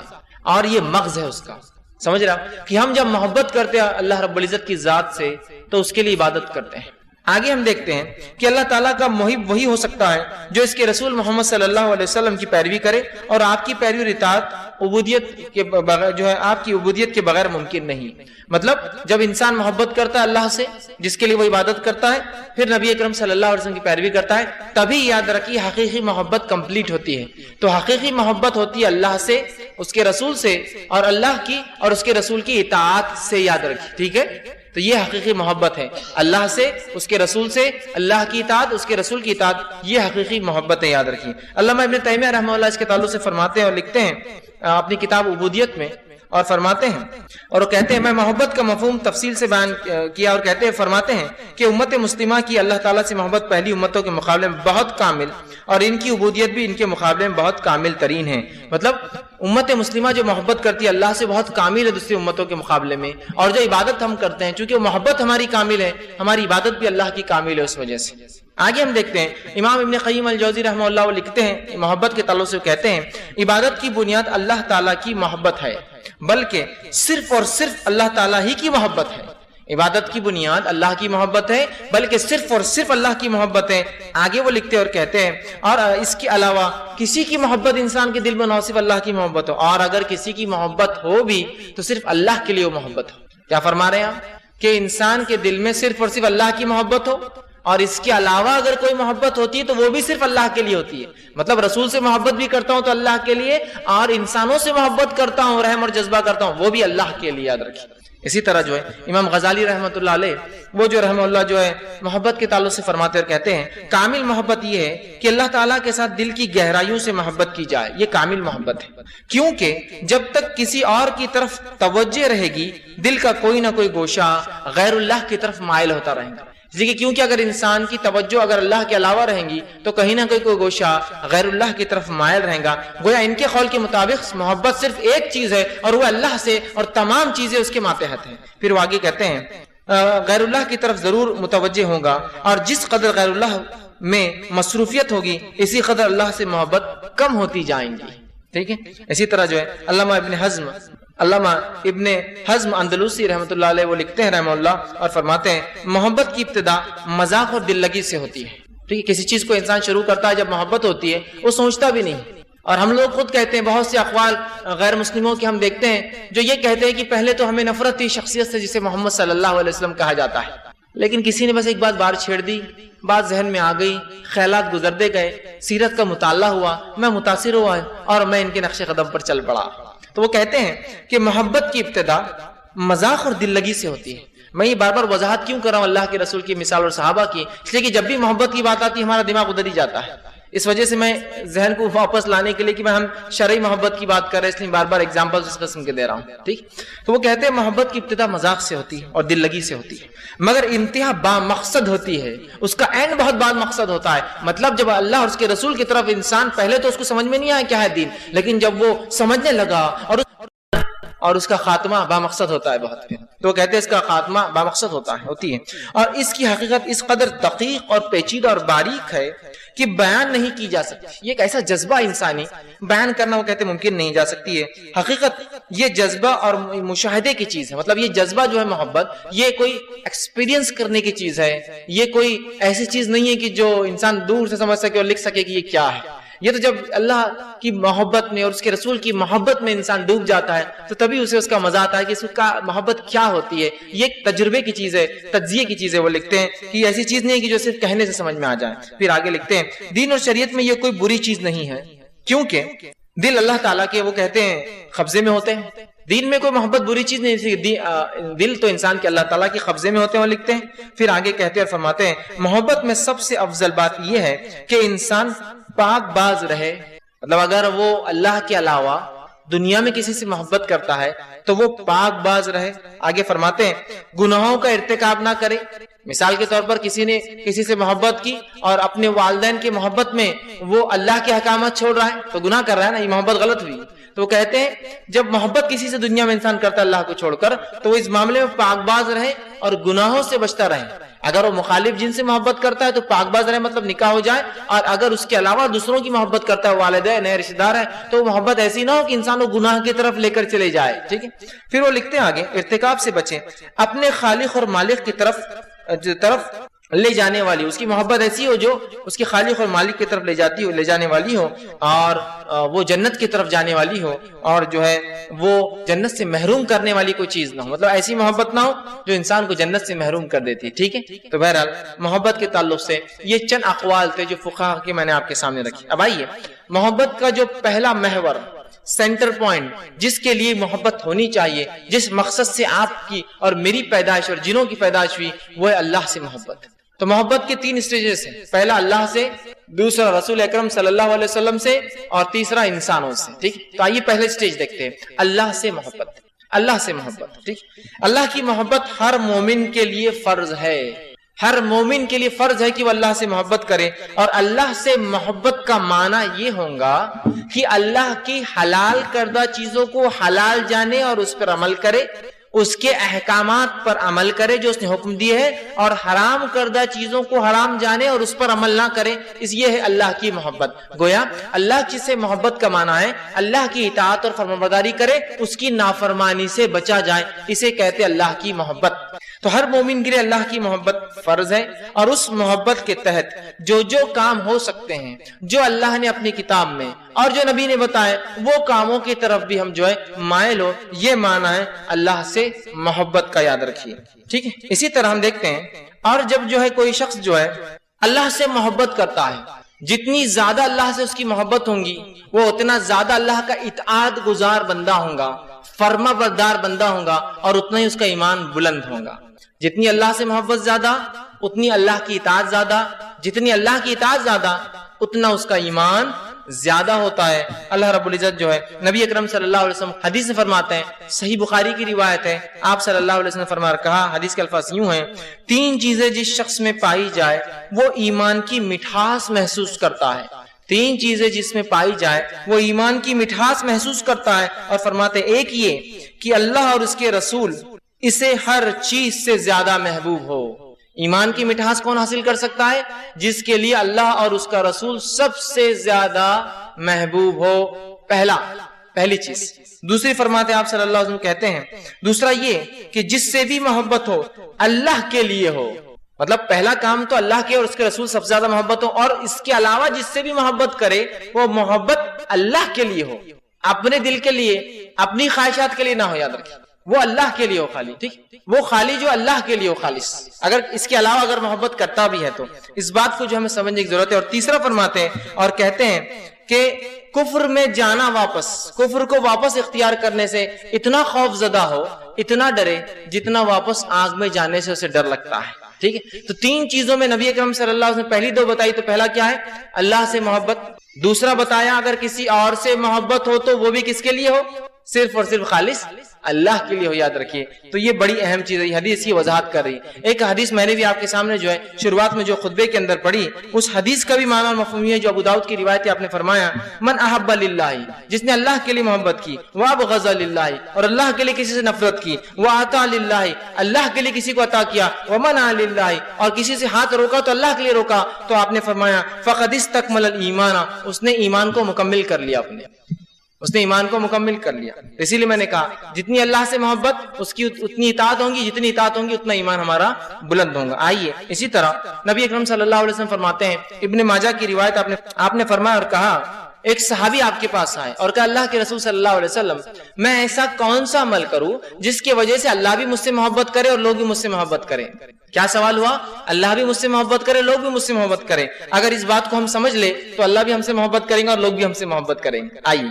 اور یہ مغز ہے اس کا، سمجھ رہا کہ ہم جب محبت کرتے ہیں اللہ رب العزت کی ذات سے تو اس کے لیے عبادت کرتے ہیں۔ آگے ہم دیکھتے ہیں کہ اللہ تعالیٰ کا محب وہی ہو سکتا ہے جو اس کے رسول محمد صلی اللہ علیہ وسلم کی پیروی کرے، اور آپ کی پیروی اور اطاعت عبودیت کے بغیر جو ہے آپ کی عبودیت کے بغیر ممکن نہیں۔ مطلب جب انسان محبت کرتا ہے اللہ سے جس کے لیے وہ عبادت کرتا ہے، پھر نبی اکرم صلی اللہ علیہ وسلم کی پیروی کرتا ہے، تبھی یاد رکھیے حقیقی محبت کمپلیٹ ہوتی ہے۔ تو حقیقی محبت ہوتی ہے اللہ سے، اس کے رسول سے، اور اللہ کی اور اس کے رسول کی اطاعت سے، یاد رکھیے، ٹھیک ہے۔ تو یہ حقیقی محبت ہے، اللہ سے، اس کے رسول سے، اللہ کی اطاعت، اس کے رسول کی اطاعت، یہ حقیقی محبت ہے، یاد رکھیے۔ علامہ ابن تیمیہ رحمہ اللہ اس کے تعلق سے فرماتے ہیں اور لکھتے ہیں اپنی کتاب عبودیت میں، اور فرماتے ہیں اور وہ کہتے ہیں، میں محبت کا مفہوم تفصیل سے بیان کیا اور کہتے ہیں، فرماتے ہیں کہ امت مسلمہ کی اللہ تعالیٰ سے محبت پہلی امتوں کے مقابلے میں بہت کامل، اور ان کی عبودیت بھی ان کے مقابلے میں بہت کامل ترین ہے۔ مطلب امت مسلمہ جو محبت کرتی ہے اللہ سے بہت کامل ہے دوسری امتوں کے مقابلے میں، اور جو عبادت ہم کرتے ہیں چونکہ محبت ہماری کامل ہے، ہماری عبادت بھی اللہ کی کامل ہے اس وجہ سے۔ آگے ہم دیکھتے ہیں امام ابن قیم الجوزی رحمہ اللہ وہ لکھتے ہیں محبت کے تعلق سے، کہتے ہیں عبادت کی بنیاد اللہ تعالیٰ کی محبت ہے، بلکہ صرف اور صرف اللہ تعالیٰ ہی کی محبت ہے۔ عبادت کی بنیاد اللہ کی محبت ہے، بلکہ صرف اور صرف اللہ کی محبت ہے۔ آگے وہ لکھتے ہیں اور کہتے ہیں، اور اس کے علاوہ کسی کی محبت انسان کے دل میں نہ صرف اللہ کی محبت ہو، اور اگر کسی کی محبت ہو بھی تو صرف اللہ کے لیے وہ محبت ہو۔ کیا فرما رہے ہیں آپ کہ انسان کے دل میں صرف اور صرف اللہ کی محبت ہو، اور اس کے علاوہ اگر کوئی محبت ہوتی ہے تو وہ بھی صرف اللہ کے لیے ہوتی ہے۔ مطلب رسول سے محبت بھی کرتا ہوں تو اللہ کے لیے، اور انسانوں سے محبت کرتا ہوں، رحم اور جذبہ کرتا ہوں، وہ بھی اللہ کے لیے، یاد رکھیے۔ اسی طرح جو ہے امام غزالی رحمۃ اللہ علیہ وہ جو رحمہ اللہ جو ہے محبت کے تعلق سے فرماتے اور کہتے ہیں، کامل محبت یہ ہے کہ اللہ تعالیٰ کے ساتھ دل کی گہرائیوں سے محبت کی جائے، یہ کامل محبت ہے، کیونکہ جب تک کسی اور کی طرف توجہ رہے گی دل کا کوئی نہ کوئی گوشہ غیر اللہ کی طرف مائل ہوتا رہے گا۔ کیونکہ اگر انسان کی توجہ اگر اللہ کے علاوہ رہیں گی تو کہیں نہ کوئی گوشہ غیر اللہ کی طرف مائل رہے گا۔ گویا ان کے قول کے مطابق محبت صرف ایک چیز ہے اور وہ اللہ سے، اور تمام چیزیں اس کے ماتحت ہیں۔ پھر وہ آگے کہتے ہیں غیر اللہ کی طرف ضرور متوجہ ہوگا، اور جس قدر غیر اللہ میں مصروفیت ہوگی اسی قدر اللہ سے محبت کم ہوتی جائیں گی۔ ٹھیک ہے، اسی طرح جو ہے علامہ ابن حزم اندلوسی رحمۃ اللہ علیہ وہ لکھتے ہیں رحمہ اللہ اور فرماتے ہیں، محبت کی ابتدا مذاق اور دل لگی سے ہوتی ہے۔ ٹھیک ہے، کسی چیز کو انسان شروع کرتا ہے جب محبت ہوتی ہے وہ سوچتا بھی نہیں، اور ہم لوگ خود کہتے ہیں، بہت سے اقوال غیر مسلموں کے ہم دیکھتے ہیں جو یہ کہتے ہیں کہ پہلے تو ہمیں نفرت تھی شخصیت سے جسے محمد صلی اللہ علیہ وسلم کہا جاتا ہے، لیکن کسی نے بس ایک بات بار چھیڑ دی، بات ذہن میں آ گئی، خیالات گزرتے گئے، سیرت کا مطالعہ ہوا، میں متاثر ہوا اور میں ان کے نقش قدم پر چل پڑا۔ تو وہ کہتے ہیں کہ محبت کی ابتدا مذاق اور دل لگی سے ہوتی ہے۔ میں یہ بار بار وضاحت کیوں کر رہا ہوں اللہ کے رسول کی مثال اور صحابہ کی، اس لیے کہ جب بھی محبت کی بات آتی ہے ہمارا دماغ ادھر ہی جاتا ہے، اس وجہ سے میں ذہن کو واپس لانے کے لیے کہ میں ہم شرعی محبت کی بات کر رہے ہیں، اس لیے بار بار ایگزامپل اس قسم کے دے رہا ہوں۔ ٹھیک، تو وہ کہتے ہیں محبت کی ابتدا مذاق سے ہوتی ہے اور دل لگی سے ہوتی ہے، مگر انتہا با مقصد ہوتی ہے، اس کا اینڈ بہت با مقصد ہوتا ہے۔ مطلب جب اللہ اور اس کے رسول کی طرف انسان، پہلے تو اس کو سمجھ میں نہیں آیا کیا ہے دین، لیکن جب وہ سمجھنے لگا اور اس کا خاتمہ بامقصد ہوتا ہے بہت، تو وہ کہتے ہیں اس کا خاتمہ بامقصد ہوتی ہے، اور اس کی حقیقت اس قدر دقیق اور پیچیدہ اور باریک ہے کہ بیان نہیں کی جا سکتی۔ یہ ایک ایسا جذبہ انسانی بیان کرنا وہ کہتے ہیں ممکن نہیں جا سکتی ہے۔ حقیقت یہ جذبہ اور مشاہدے کی چیز ہے، مطلب یہ جذبہ جو ہے محبت، یہ کوئی ایکسپیرینس کرنے کی چیز ہے، یہ کوئی ایسی چیز نہیں ہے کہ جو انسان دور سے سمجھ سکے اور لکھ سکے کہ یہ کیا ہے۔ یہ تو جب اللہ کی محبت میں اور اس کے رسول کی محبت میں انسان ڈوب جاتا ہے تو تبھی اسے اس کا مزہ آتا ہے کہ اس کا محبت کیا ہوتی ہے۔ یہ ایک تجربے کی چیز ہے، تجزیے کی چیز ہے۔ وہ لکھتے ہیں کہ یہ ایسی چیز نہیں ہے کہ جو صرف کہنے سے سمجھ میں آ جائے۔ پھر آگے لکھتے ہیں، دین اور شریعت میں یہ کوئی بری چیز نہیں ہے، کیونکہ دل اللہ تعالیٰ کے وہ کہتے ہیں قبضے میں ہوتے ہیں۔ دین میں کوئی محبت بری چیز نہیں، دل تو انسان کے اللہ تعالیٰ کے قبضے میں ہوتے ہیں، وہ لکھتے ہیں۔ پھر آگے کہتے ہیں اور فرماتے ہیں، محبت میں سب سے افضل بات یہ ہے کہ انسان پاک باز رہے، مطلب اگر وہ اللہ کے علاوہ دنیا میں کسی سے محبت کرتا ہے تو وہ پاک باز رہے۔ آگے فرماتے ہیں، گناہوں کا ارتکاب نہ کرے۔ مثال کے طور پر کسی نے کسی سے محبت کی اور اپنے والدین کی محبت میں وہ اللہ کے احکامات چھوڑ رہا ہے تو گناہ کر رہا ہے نا، یہ محبت غلط ہوئی۔ تو وہ کہتے ہیں جب محبت کسی سے دنیا میں انسان کرتا ہے اللہ کو چھوڑ کر تو وہ اس معاملے میں پاک باز رہے اور گناہوں سے بچتا رہے۔ اگر وہ مخالف جن سے محبت کرتا ہے تو پاک باز رہے، مطلب نکاح ہو جائے، اور اگر اس کے علاوہ دوسروں کی محبت کرتا ہے، والدین ہے، رشتہ دار ہے، تو محبت ایسی نہ ہو کہ انسان کو گناہ کی طرف لے کر چلے جائے۔ ٹھیک ہے، پھر وہ لکھتے ہیں آگے، ارتکاب سے بچیں، اپنے خالق اور مالک کی طرف لے جانے والی، اس کی محبت ایسی ہو جو اس کے خالق اور مالک کی طرف لے جانے والی ہو، اور وہ جنت کی طرف جانے والی ہو، اور جو ہے وہ جنت سے محروم کرنے والی کوئی چیز نہ ہو، مطلب ایسی محبت نہ ہو جو انسان کو جنت سے محروم کر دیتی ہے۔ ٹھیک ہے، تو بہرحال محبت کے تعلق سے یہ چند اقوال تھے جو فقہا کے میں نے آپ کے سامنے رکھی۔ اب آئیے، محبت کا جو پہلا محور سینٹر پوائنٹ جس کے لیے محبت ہونی چاہیے، جس مقصد سے آپ کی اور میری پیدائش اور جنوں کی پیدائش ہوئی، وہ ہے اللہ سے محبت۔ تو محبت کے 3 اسٹیجز ہیں، پہلا اللہ سے، دوسرا رسول اکرم صلی اللہ علیہ وسلم سے، اور تیسرا انسانوں سے۔ ٹھیک، تو آئیے پہلے اسٹیج دیکھتے ہیں، اللہ سے محبت۔ اللہ سے محبت، ٹھیک، اللہ کی محبت ہر مومن کے لیے فرض ہے، ہر مومن کے لیے فرض ہے کہ وہ اللہ سے محبت کرے۔ اور اللہ سے محبت کا معنی یہ ہوگا کہ اللہ کی حلال کردہ چیزوں کو حلال جانے اور اس پر عمل کرے، اس کے احکامات پر عمل کرے جو اس نے حکم دیے ہے، اور حرام کردہ چیزوں کو حرام جانے اور اس پر عمل نہ کرے، اس یہ ہے اللہ کی محبت۔ گویا اللہ کی سے محبت کا معنی ہے اللہ کی اطاعت اور فرمانبرداری کرے، اس کی نافرمانی سے بچا جائے، اسے کہتے اللہ کی محبت۔ تو ہر مومن کے لیے اللہ کی محبت فرض ہے، اور اس محبت کے تحت جو جو کام ہو سکتے ہیں، جو اللہ نے اپنی کتاب میں اور جو نبی نے بتائے، وہ کاموں کی طرف بھی ہم جو ہے مائل ہو، یہ معنی ہے اللہ سے محبت کا، یاد رکھیے، ٹھیک ہے۔ اسی طرح ہم دیکھتے ہیں، اور جب جو ہے کوئی شخص جو ہے اللہ سے محبت کرتا ہے، جتنی زیادہ اللہ سے اس کی محبت ہوگی، وہ اتنا زیادہ اللہ کا اطاعت گزار بندہ ہوگا، فرما بردار بندہ ہوگا، اور اتنا ہی اس کا ایمان بلند ہوگا۔ جتنی اللہ سے محبت زیادہ، اتنی اللہ کی اطاعت زیادہ، جتنی اللہ کی اطاعت زیادہ، اتنا اس کا ایمان زیادہ ہوتا ہے۔ اللہ رب العزت جو ہے نبی اکرم صلی اللہ علیہ وسلم حدیث میں فرماتے ہیں، صحیح بخاری کی روایت ہے، آپ صلی اللہ علیہ وسلم نے فرمایا، کہا، حدیث کے الفاظ یوں ہیں، 3 چیزیں جس شخص میں پائی جائے وہ ایمان کی مٹھاس محسوس کرتا ہے۔ 3 چیزیں جس میں پائی جائے وہ ایمان کی مٹھاس محسوس کرتا ہے، اور فرماتے ہیں، ایک یہ کہ اللہ اور اس کے رسول اسے ہر چیز سے زیادہ محبوب ہو۔ ایمان کی مٹھاس کون حاصل کر سکتا ہے؟ جس کے لیے اللہ اور اس کا رسول سب سے زیادہ محبوب ہو، پہلی چیز۔ دوسری فرماتے آپ صلی اللہ علیہ وسلم کہتے ہیں، دوسرا یہ کہ جس سے بھی محبت ہو اللہ کے لیے ہو، مطلب پہلا کام تو اللہ کے اور اس کے رسول سب سے زیادہ محبت ہو، اور اس کے علاوہ جس سے بھی محبت کرے وہ محبت اللہ کے لیے ہو، اپنے دل کے لیے، اپنی خواہشات کے لیے نہ ہو، یاد رکھیں، وہ اللہ کے لیے ہو خالی، ٹھیک، وہ خالی جو اللہ کے لیے ہو خالص، اگر اس کے علاوہ اگر محبت کرتا بھی ہے تو اس بات کو جو ہمیں سمجھنے کی ضرورت ہے۔ اور تیسرا فرماتے ہیں اور کہتے ہیں کہ کفر میں جانا واپس، کفر کو واپس اختیار کرنے سے اتنا خوف زدہ ہو، اتنا ڈرے، جتنا واپس آگ میں جانے سے اسے ڈر لگتا ہے، ٹھیک ہے۔ تو 3 چیزوں میں نبی اکرم صلی اللہ علیہ وسلم پہلی 2 بتائی، تو پہلا کیا ہے؟ اللہ سے محبت۔ دوسرا بتایا اگر کسی اور سے محبت ہو تو وہ بھی کس کے لیے ہو؟ صرف اور صرف خالص اللہ کے لیے ہو، یاد رکھیے۔ تو یہ بڑی اہم چیز ہے، یہ حدیث کی وضاحت کر رہی ہے۔ ایک حدیث میں نے بھی آپ کے سامنے جو ہے شروعات میں جو خطبے کے اندر پڑھی، اس حدیث کا بھی معنی اور مفہوم ہے جو ابو داؤد کی روایت ہے، آپ نے فرمایا، من احب للہ، جس نے اللہ کے لیے محبت کی، وابغض للہ، اور اللہ کے لیے کسی سے نفرت کی، واطاع للہ، اللہ کے لیے کسی کو عطا کیا، ومنع للہ، اور کسی سے ہاتھ روکا تو اللہ کے لیے روکا، تو آپ نے فرمایا فقد استکمل الایمان، اس نے ایمان کو مکمل کر لیا، اس نے ایمان کو مکمل کر لیا۔ اسی لیے میں نے کہا جتنی اللہ سے محبت اس کی اتنی اطاعت ہوگی، جتنی اطاعت ہوگی اتنا ایمان ہمارا بلند ہوگا۔ آئیے اسی طرح نبی اکرم صلی اللہ علیہ وسلم فرماتے ہیں، ابن ماجہ کی روایت، آپ نے فرمایا اور کہا، ایک صحابی آپ کے پاس آئے اور کہا، اللہ کے رسول صلی اللہ علیہ وسلم، میں ایسا کون سا عمل کروں جس کی وجہ سے اللہ بھی مجھ سے محبت کرے اور لوگ بھی مجھ سے محبت کریں؟ کیا سوال ہوا؟ اللہ بھی مجھ سے محبت کرے، لوگ بھی مجھ سے محبت کریں۔ اگر اس بات کو ہم سمجھ لیں تو اللہ بھی ہم سے محبت کریں گے اور لوگ بھی ہم سے محبت کریں گے۔ آئیے،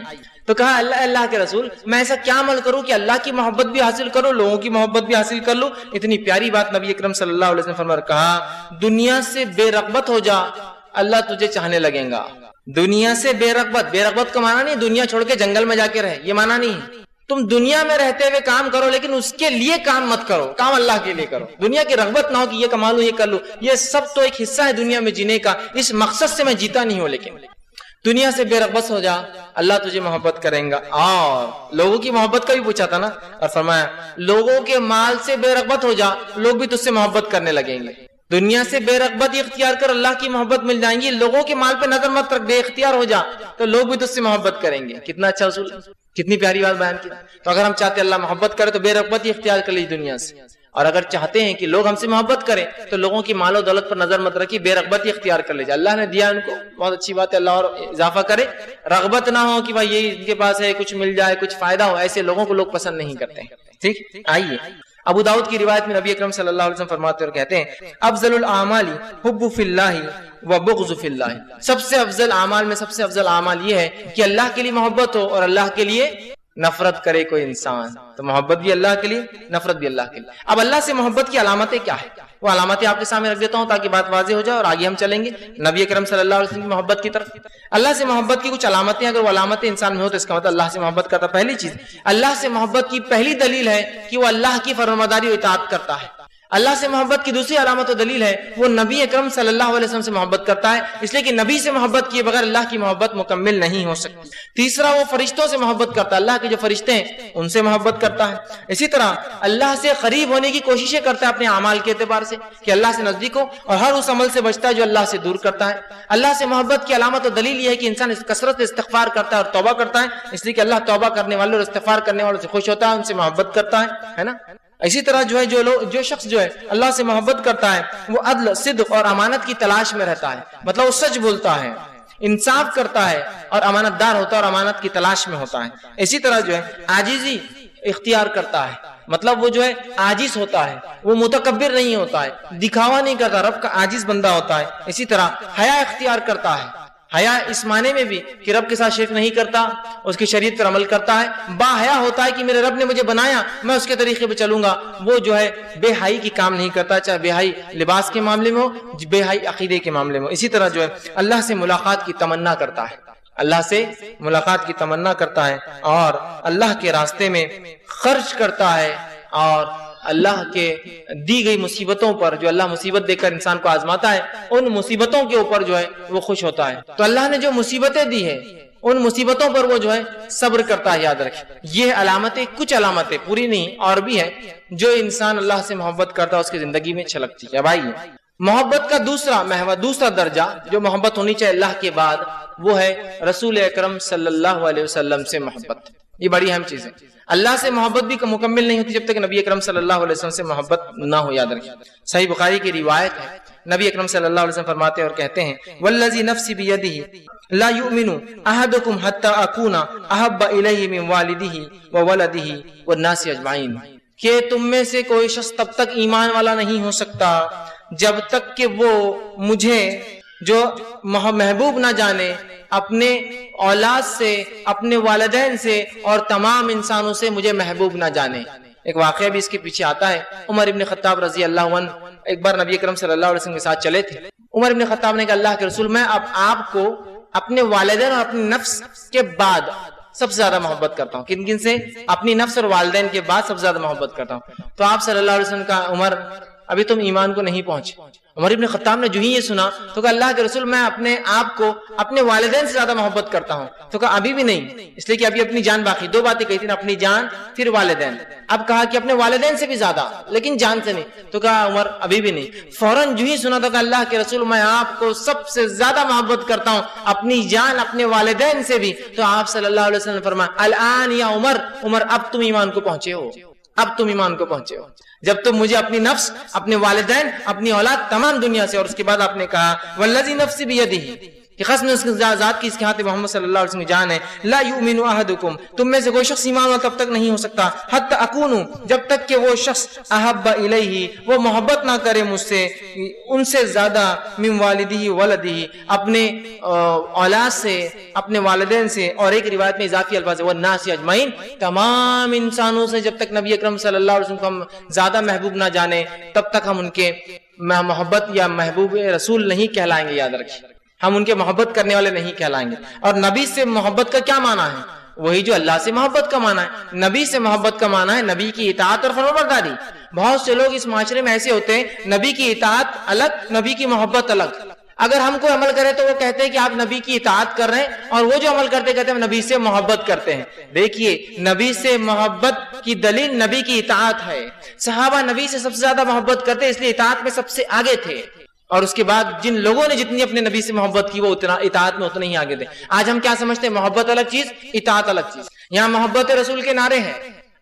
تو کہا اللہ کے رسول، میں ایسا کیا عمل کروں کہ اللہ کی محبت بھی حاصل کروں، لوگوں کی محبت بھی حاصل کر لوں؟ اتنی پیاری بات نبی اکرم صلی اللہ علیہ وسلم فرمایا، کہا، دنیا سے بے رغبت ہو جا، اللہ تجھے چاہنے لگیں گا۔ دنیا سے بے رغبت کا معنی نہیں دنیا چھوڑ کے جنگل میں جا کے رہے، یہ معنی نہیں۔ تم دنیا میں رہتے ہوئے کام کرو، لیکن اس کے لیے کام مت کرو، کام اللہ کے لیے کرو۔ دنیا کی رغبت نہ ہو کہ یہ کما لوں، یہ کر لوں، یہ سب تو ایک حصہ ہے دنیا میں جینے کا، اس مقصد سے میں جیتا نہیں ہوں، لیکن دنیا سے بے رغبت ہو جا، اللہ تجھے محبت کریں گا۔ اور لوگوں کی محبت کا بھی پوچھا تھا نا، اور فرمایا لوگوں کے مال سے بے رغبت ہو جا، لوگ بھی تجھ سے محبت کرنے لگیں گے۔ دنیا سے بے رغبت اختیار کر، اللہ کی محبت مل جائیں گی۔ لوگوں کے مال پہ نظر مت رکھ، بے اختیار ہو جا تو لوگ بھی تجھ سے محبت کریں گے۔ کتنا اچھا اصول، کتنی پیاری بات بیان کی۔ تو اگر ہم چاہتے ہیں اللہ محبت کرے تو بے رغبت ہی اختیار کر لیجیے دنیا سے، اور اگر چاہتے ہیں کہ لوگ ہم سے محبت کریں تو لوگوں کی مال و دولت پر نظر مت رکھیے، بے رغبت ہی اختیار کر لیجیے۔ اللہ نے دیا ان کو، بہت اچھی بات ہے، اللہ اور اضافہ کرے۔ رغبت نہ ہو کہ بھائی یہ ان کے پاس ہے، کچھ مل جائے، کچھ فائدہ ہو، ایسے لوگوں کو لوگ پسند نہیں کرتے ہیں۔ ٹھیک، آئیے ابو داؤد کی روایت میں نبی اکرم صلی اللہ علیہ وسلم فرماتے اور کہتے ہیں افضل الاعمال حب فی اللہ و بغض فی اللہ، سب سے افضل اعمال میں سب سے افضل اعمال یہ ہے کہ اللہ کے لیے محبت ہو اور اللہ کے لیے نفرت کرے کوئی انسان. تو محبت بھی اللہ کے لیے، نفرت بھی اللہ کے لیے. اب اللہ سے محبت کی علامتیں کیا ہے؟ وہ علامتیں آپ کے سامنے رکھ دیتا ہوں تاکہ بات واضح ہو جائے اور آگے ہم چلیں گے نبی اکرم صلی اللہ علیہ وسلم کی محبت کی طرف. اللہ سے محبت کی کچھ علامتیں، اگر وہ علامتیں انسان میں ہو تو اس کا مطلب اللہ سے محبت کرتا. پہلی چیز، اللہ سے محبت کی پہلی دلیل ہے کہ وہ اللہ کی فرمانبرداری و اطاعت کرتا ہے. اللہ سے محبت کی دوسری علامت و دلیل ہے وہ نبی اکرم صلی اللہ علیہ وسلم سے محبت کرتا ہے، اس لیے کہ نبی سے محبت کیے بغیر اللہ کی محبت مکمل نہیں ہو سکتی. تیسرا، وہ فرشتوں سے محبت کرتا ہے، اللہ کے جو فرشتے ہیں ان سے محبت کرتا ہے. اسی طرح اللہ سے قریب ہونے کی کوششیں کرتا ہے اپنے اعمال کے اعتبار سے کہ اللہ سے نزدیک ہو، اور ہر اس عمل سے بچتا ہے جو اللہ سے دور کرتا ہے. اللہ سے محبت کی علامت و دلیل یہ ہے کہ انسان اس کثرت استغفار کرتا ہے اور توبہ کرتا ہے، اس لیے کہ اللہ توبہ کرنے والوں اور استغفار کرنے والوں سے خوش ہوتا ہے، ان سے محبت کرتا ہے نا. اسی طرح جو شخص جو ہے اللہ سے محبت کرتا ہے وہ عدل، صدق اور امانت کی تلاش میں رہتا ہے. مطلب وہ سچ بولتا ہے، انصاف کرتا ہے اور امانت دار ہوتا ہے اور امانت کی تلاش میں ہوتا ہے. اسی طرح جو ہے عاجزی اختیار کرتا ہے، مطلب وہ جو ہے عاجز ہوتا ہے، وہ متکبر نہیں ہوتا ہے، دکھاوا نہیں کرتا، رب کا عاجز بندہ ہوتا ہے. اسی طرح حیا اختیار کرتا ہے. حیا اس معنی میں بھی کہ رب کے ساتھ شرک نہیں کرتا، اس کی شریعت پر عمل کرتا ہے. با حیا ہوتا ہے کہ میرے رب نے مجھے بنایا، میں اس کے طریقے پہ چلوں گا. وہ جو ہے بے حائی کی کام نہیں کرتا، چاہے بے حائی لباس کے معاملے میں ہو، بے حائی عقیدے کے معاملے میں ہو. اسی طرح جو ہے اللہ سے ملاقات کی تمنا کرتا ہے، اللہ سے ملاقات کی تمنا کرتا ہے اور اللہ کے راستے میں خرچ کرتا ہے، اور اللہ کے دی گئی مصیبتوں پر، جو اللہ مصیبت دے کر انسان کو آزماتا ہے، ان مصیبتوں کے اوپر جو ہے وہ خوش ہوتا ہے. تو اللہ نے جو مصیبتیں دی ہے ان مصیبتوں پر وہ جو ہے صبر کرتا ہے. یاد رکھیں یہ علامتیں، کچھ علامتیں، پوری نہیں اور بھی ہے جو انسان اللہ سے محبت کرتا ہے اس کی زندگی میں چھلکتی ہے. بھائی محبت کا دوسرا درجہ جو محبت ہونی چاہیے اللہ کے بعد، وہ ہے رسول اکرم صلی اللہ علیہ وسلم سے محبت. یہ بڑی اہم چیز ہے. اللہ سے محبت بھی مکمل نہیں ہوتی جب تک نبی اکرم صلی اللہ علیہ وسلم سے محبت نہ ہو. یاد رکھیں صحیح بخاری کی روایت ہے، نبی اکرم صلی اللہ علیہ وسلم فرماتے اور کہتے ہیں والذی نفسی بیدہ لا یؤمن احدکم حتی اکون احب الیہ من والدہ وولدہ والناس اجمعین، کہ تم میں سے کوئی شخص تب تک ایمان والا نہیں ہو سکتا جب تک کہ وہ مجھے جو محبوب نہ جانے اپنے اولاد سے، اپنے والدین سے اور تمام انسانوں سے مجھے محبوب نہ جانے. ایک واقعہ بھی اس کے پیچھے آتا ہے. عمر ابن خطاب رضی اللہ عنہ ایک بار نبی اکرم صلی اللہ علیہ وسلم کے ساتھ چلے تھے. عمر ابن خطاب نے کہا اللہ کے رسول، میں اب آپ کو اپنے والدین اور اپنے نفس کے بعد سب سے زیادہ محبت کرتا ہوں. کن کن سے؟ اپنی نفس اور والدین کے بعد سب سے زیادہ محبت کرتا ہوں. تو آپ صلی اللہ علیہ وسلم کا عمر ابھی تم ایمان کو نہیں پہنچے. عمر ابن خطاب نے جو ہی یہ سنا تو کہا اللہ کے رسول، میں اپنے آپ کو اپنے والدین سے زیادہ محبت کرتا ہوں. تو کہا ابھی بھی نہیں، اس لیے کہ ابھی اپنی جان باقی. دو باتیں کہی تھی، اپنی جان پھر والدین. اب کہا کہ اپنے والدین سے بھی زیادہ لیکن جان سے نہیں. تو کہا عمر ابھی بھی نہیں. فوراً جو ہی سنا تو کہا اللہ کے رسول، میں آپ کو سب سے زیادہ محبت کرتا ہوں، اپنی جان اپنے والدین سے بھی. تو آپ صلی اللہ علیہ وسلم نے فرمایا الآن یا عمر اب تم ایمان کو پہنچے ہو، اب تم ایمان کو پہنچے ہو جب تم مجھے اپنی نفس، اپنے والدین، اپنی اولاد، تمام دنیا سے. اور اس کے بعد آپ نے کہا والذی نفسی بیدہ، کہ قسم اس ذات کی اس کے ہاتھ محمد صلی اللہ علیہ وسلم کی جان ہے، لا یؤمن احدکم، تم میں سے کوئی شخص ایمان والا تب تک نہیں ہو سکتا حتی اکون، جب تک کہ وہ شخص احب الیہ، وہ محبت نہ کرے مجھ سے، ان سے زیادہ، من والدہ ولدہ، اپنے اولاد سے، اپنے والدین سے. اور ایک روایت میں اضافی الفاظ ہے والناس اجمعین، تمام انسانوں سے. جب تک نبی اکرم صلی اللہ علیہ وسلم کو ہم زیادہ محبوب نہ جانے تب تک ہم ان کے محبت یا محبوب رسول نہیں کہلائیں گے. یاد رکھیں ہم ان کے محبت کرنے والے نہیں کہلائیں گے. اور نبی سے محبت کا کیا معنی ہے؟ وہی جو اللہ سے محبت کا معنی ہے. نبی سے محبت کا معنی ہے نبی کی اطاعت اور فرمانبرداری. بہت سے لوگ اس معاشرے میں ایسے ہوتے ہیں نبی کی اطاعت الگ، نبی کی محبت الگ. اگر ہم کوئی عمل کرے تو وہ کہتے ہیں کہ آپ نبی کی اطاعت کر رہے ہیں، اور وہ جو عمل کرتے کہتے ہیں نبی سے محبت کرتے ہیں. دیکھیے نبی سے محبت کی دلیل نبی کی اطاعت ہے. صحابہ نبی سے سب سے زیادہ محبت کرتے اس لیے اطاعت میں سب سے آگے تھے. اور اس کے بعد جن لوگوں نے جتنی اپنے نبی سے محبت کی وہ اتنا اطاعت میں اتنے ہی آگے تھے. آج ہم کیا سمجھتے ہیں؟ محبت الگ چیز، اطاعت الگ چیز. یہاں محبت رسول کے نعرے ہیں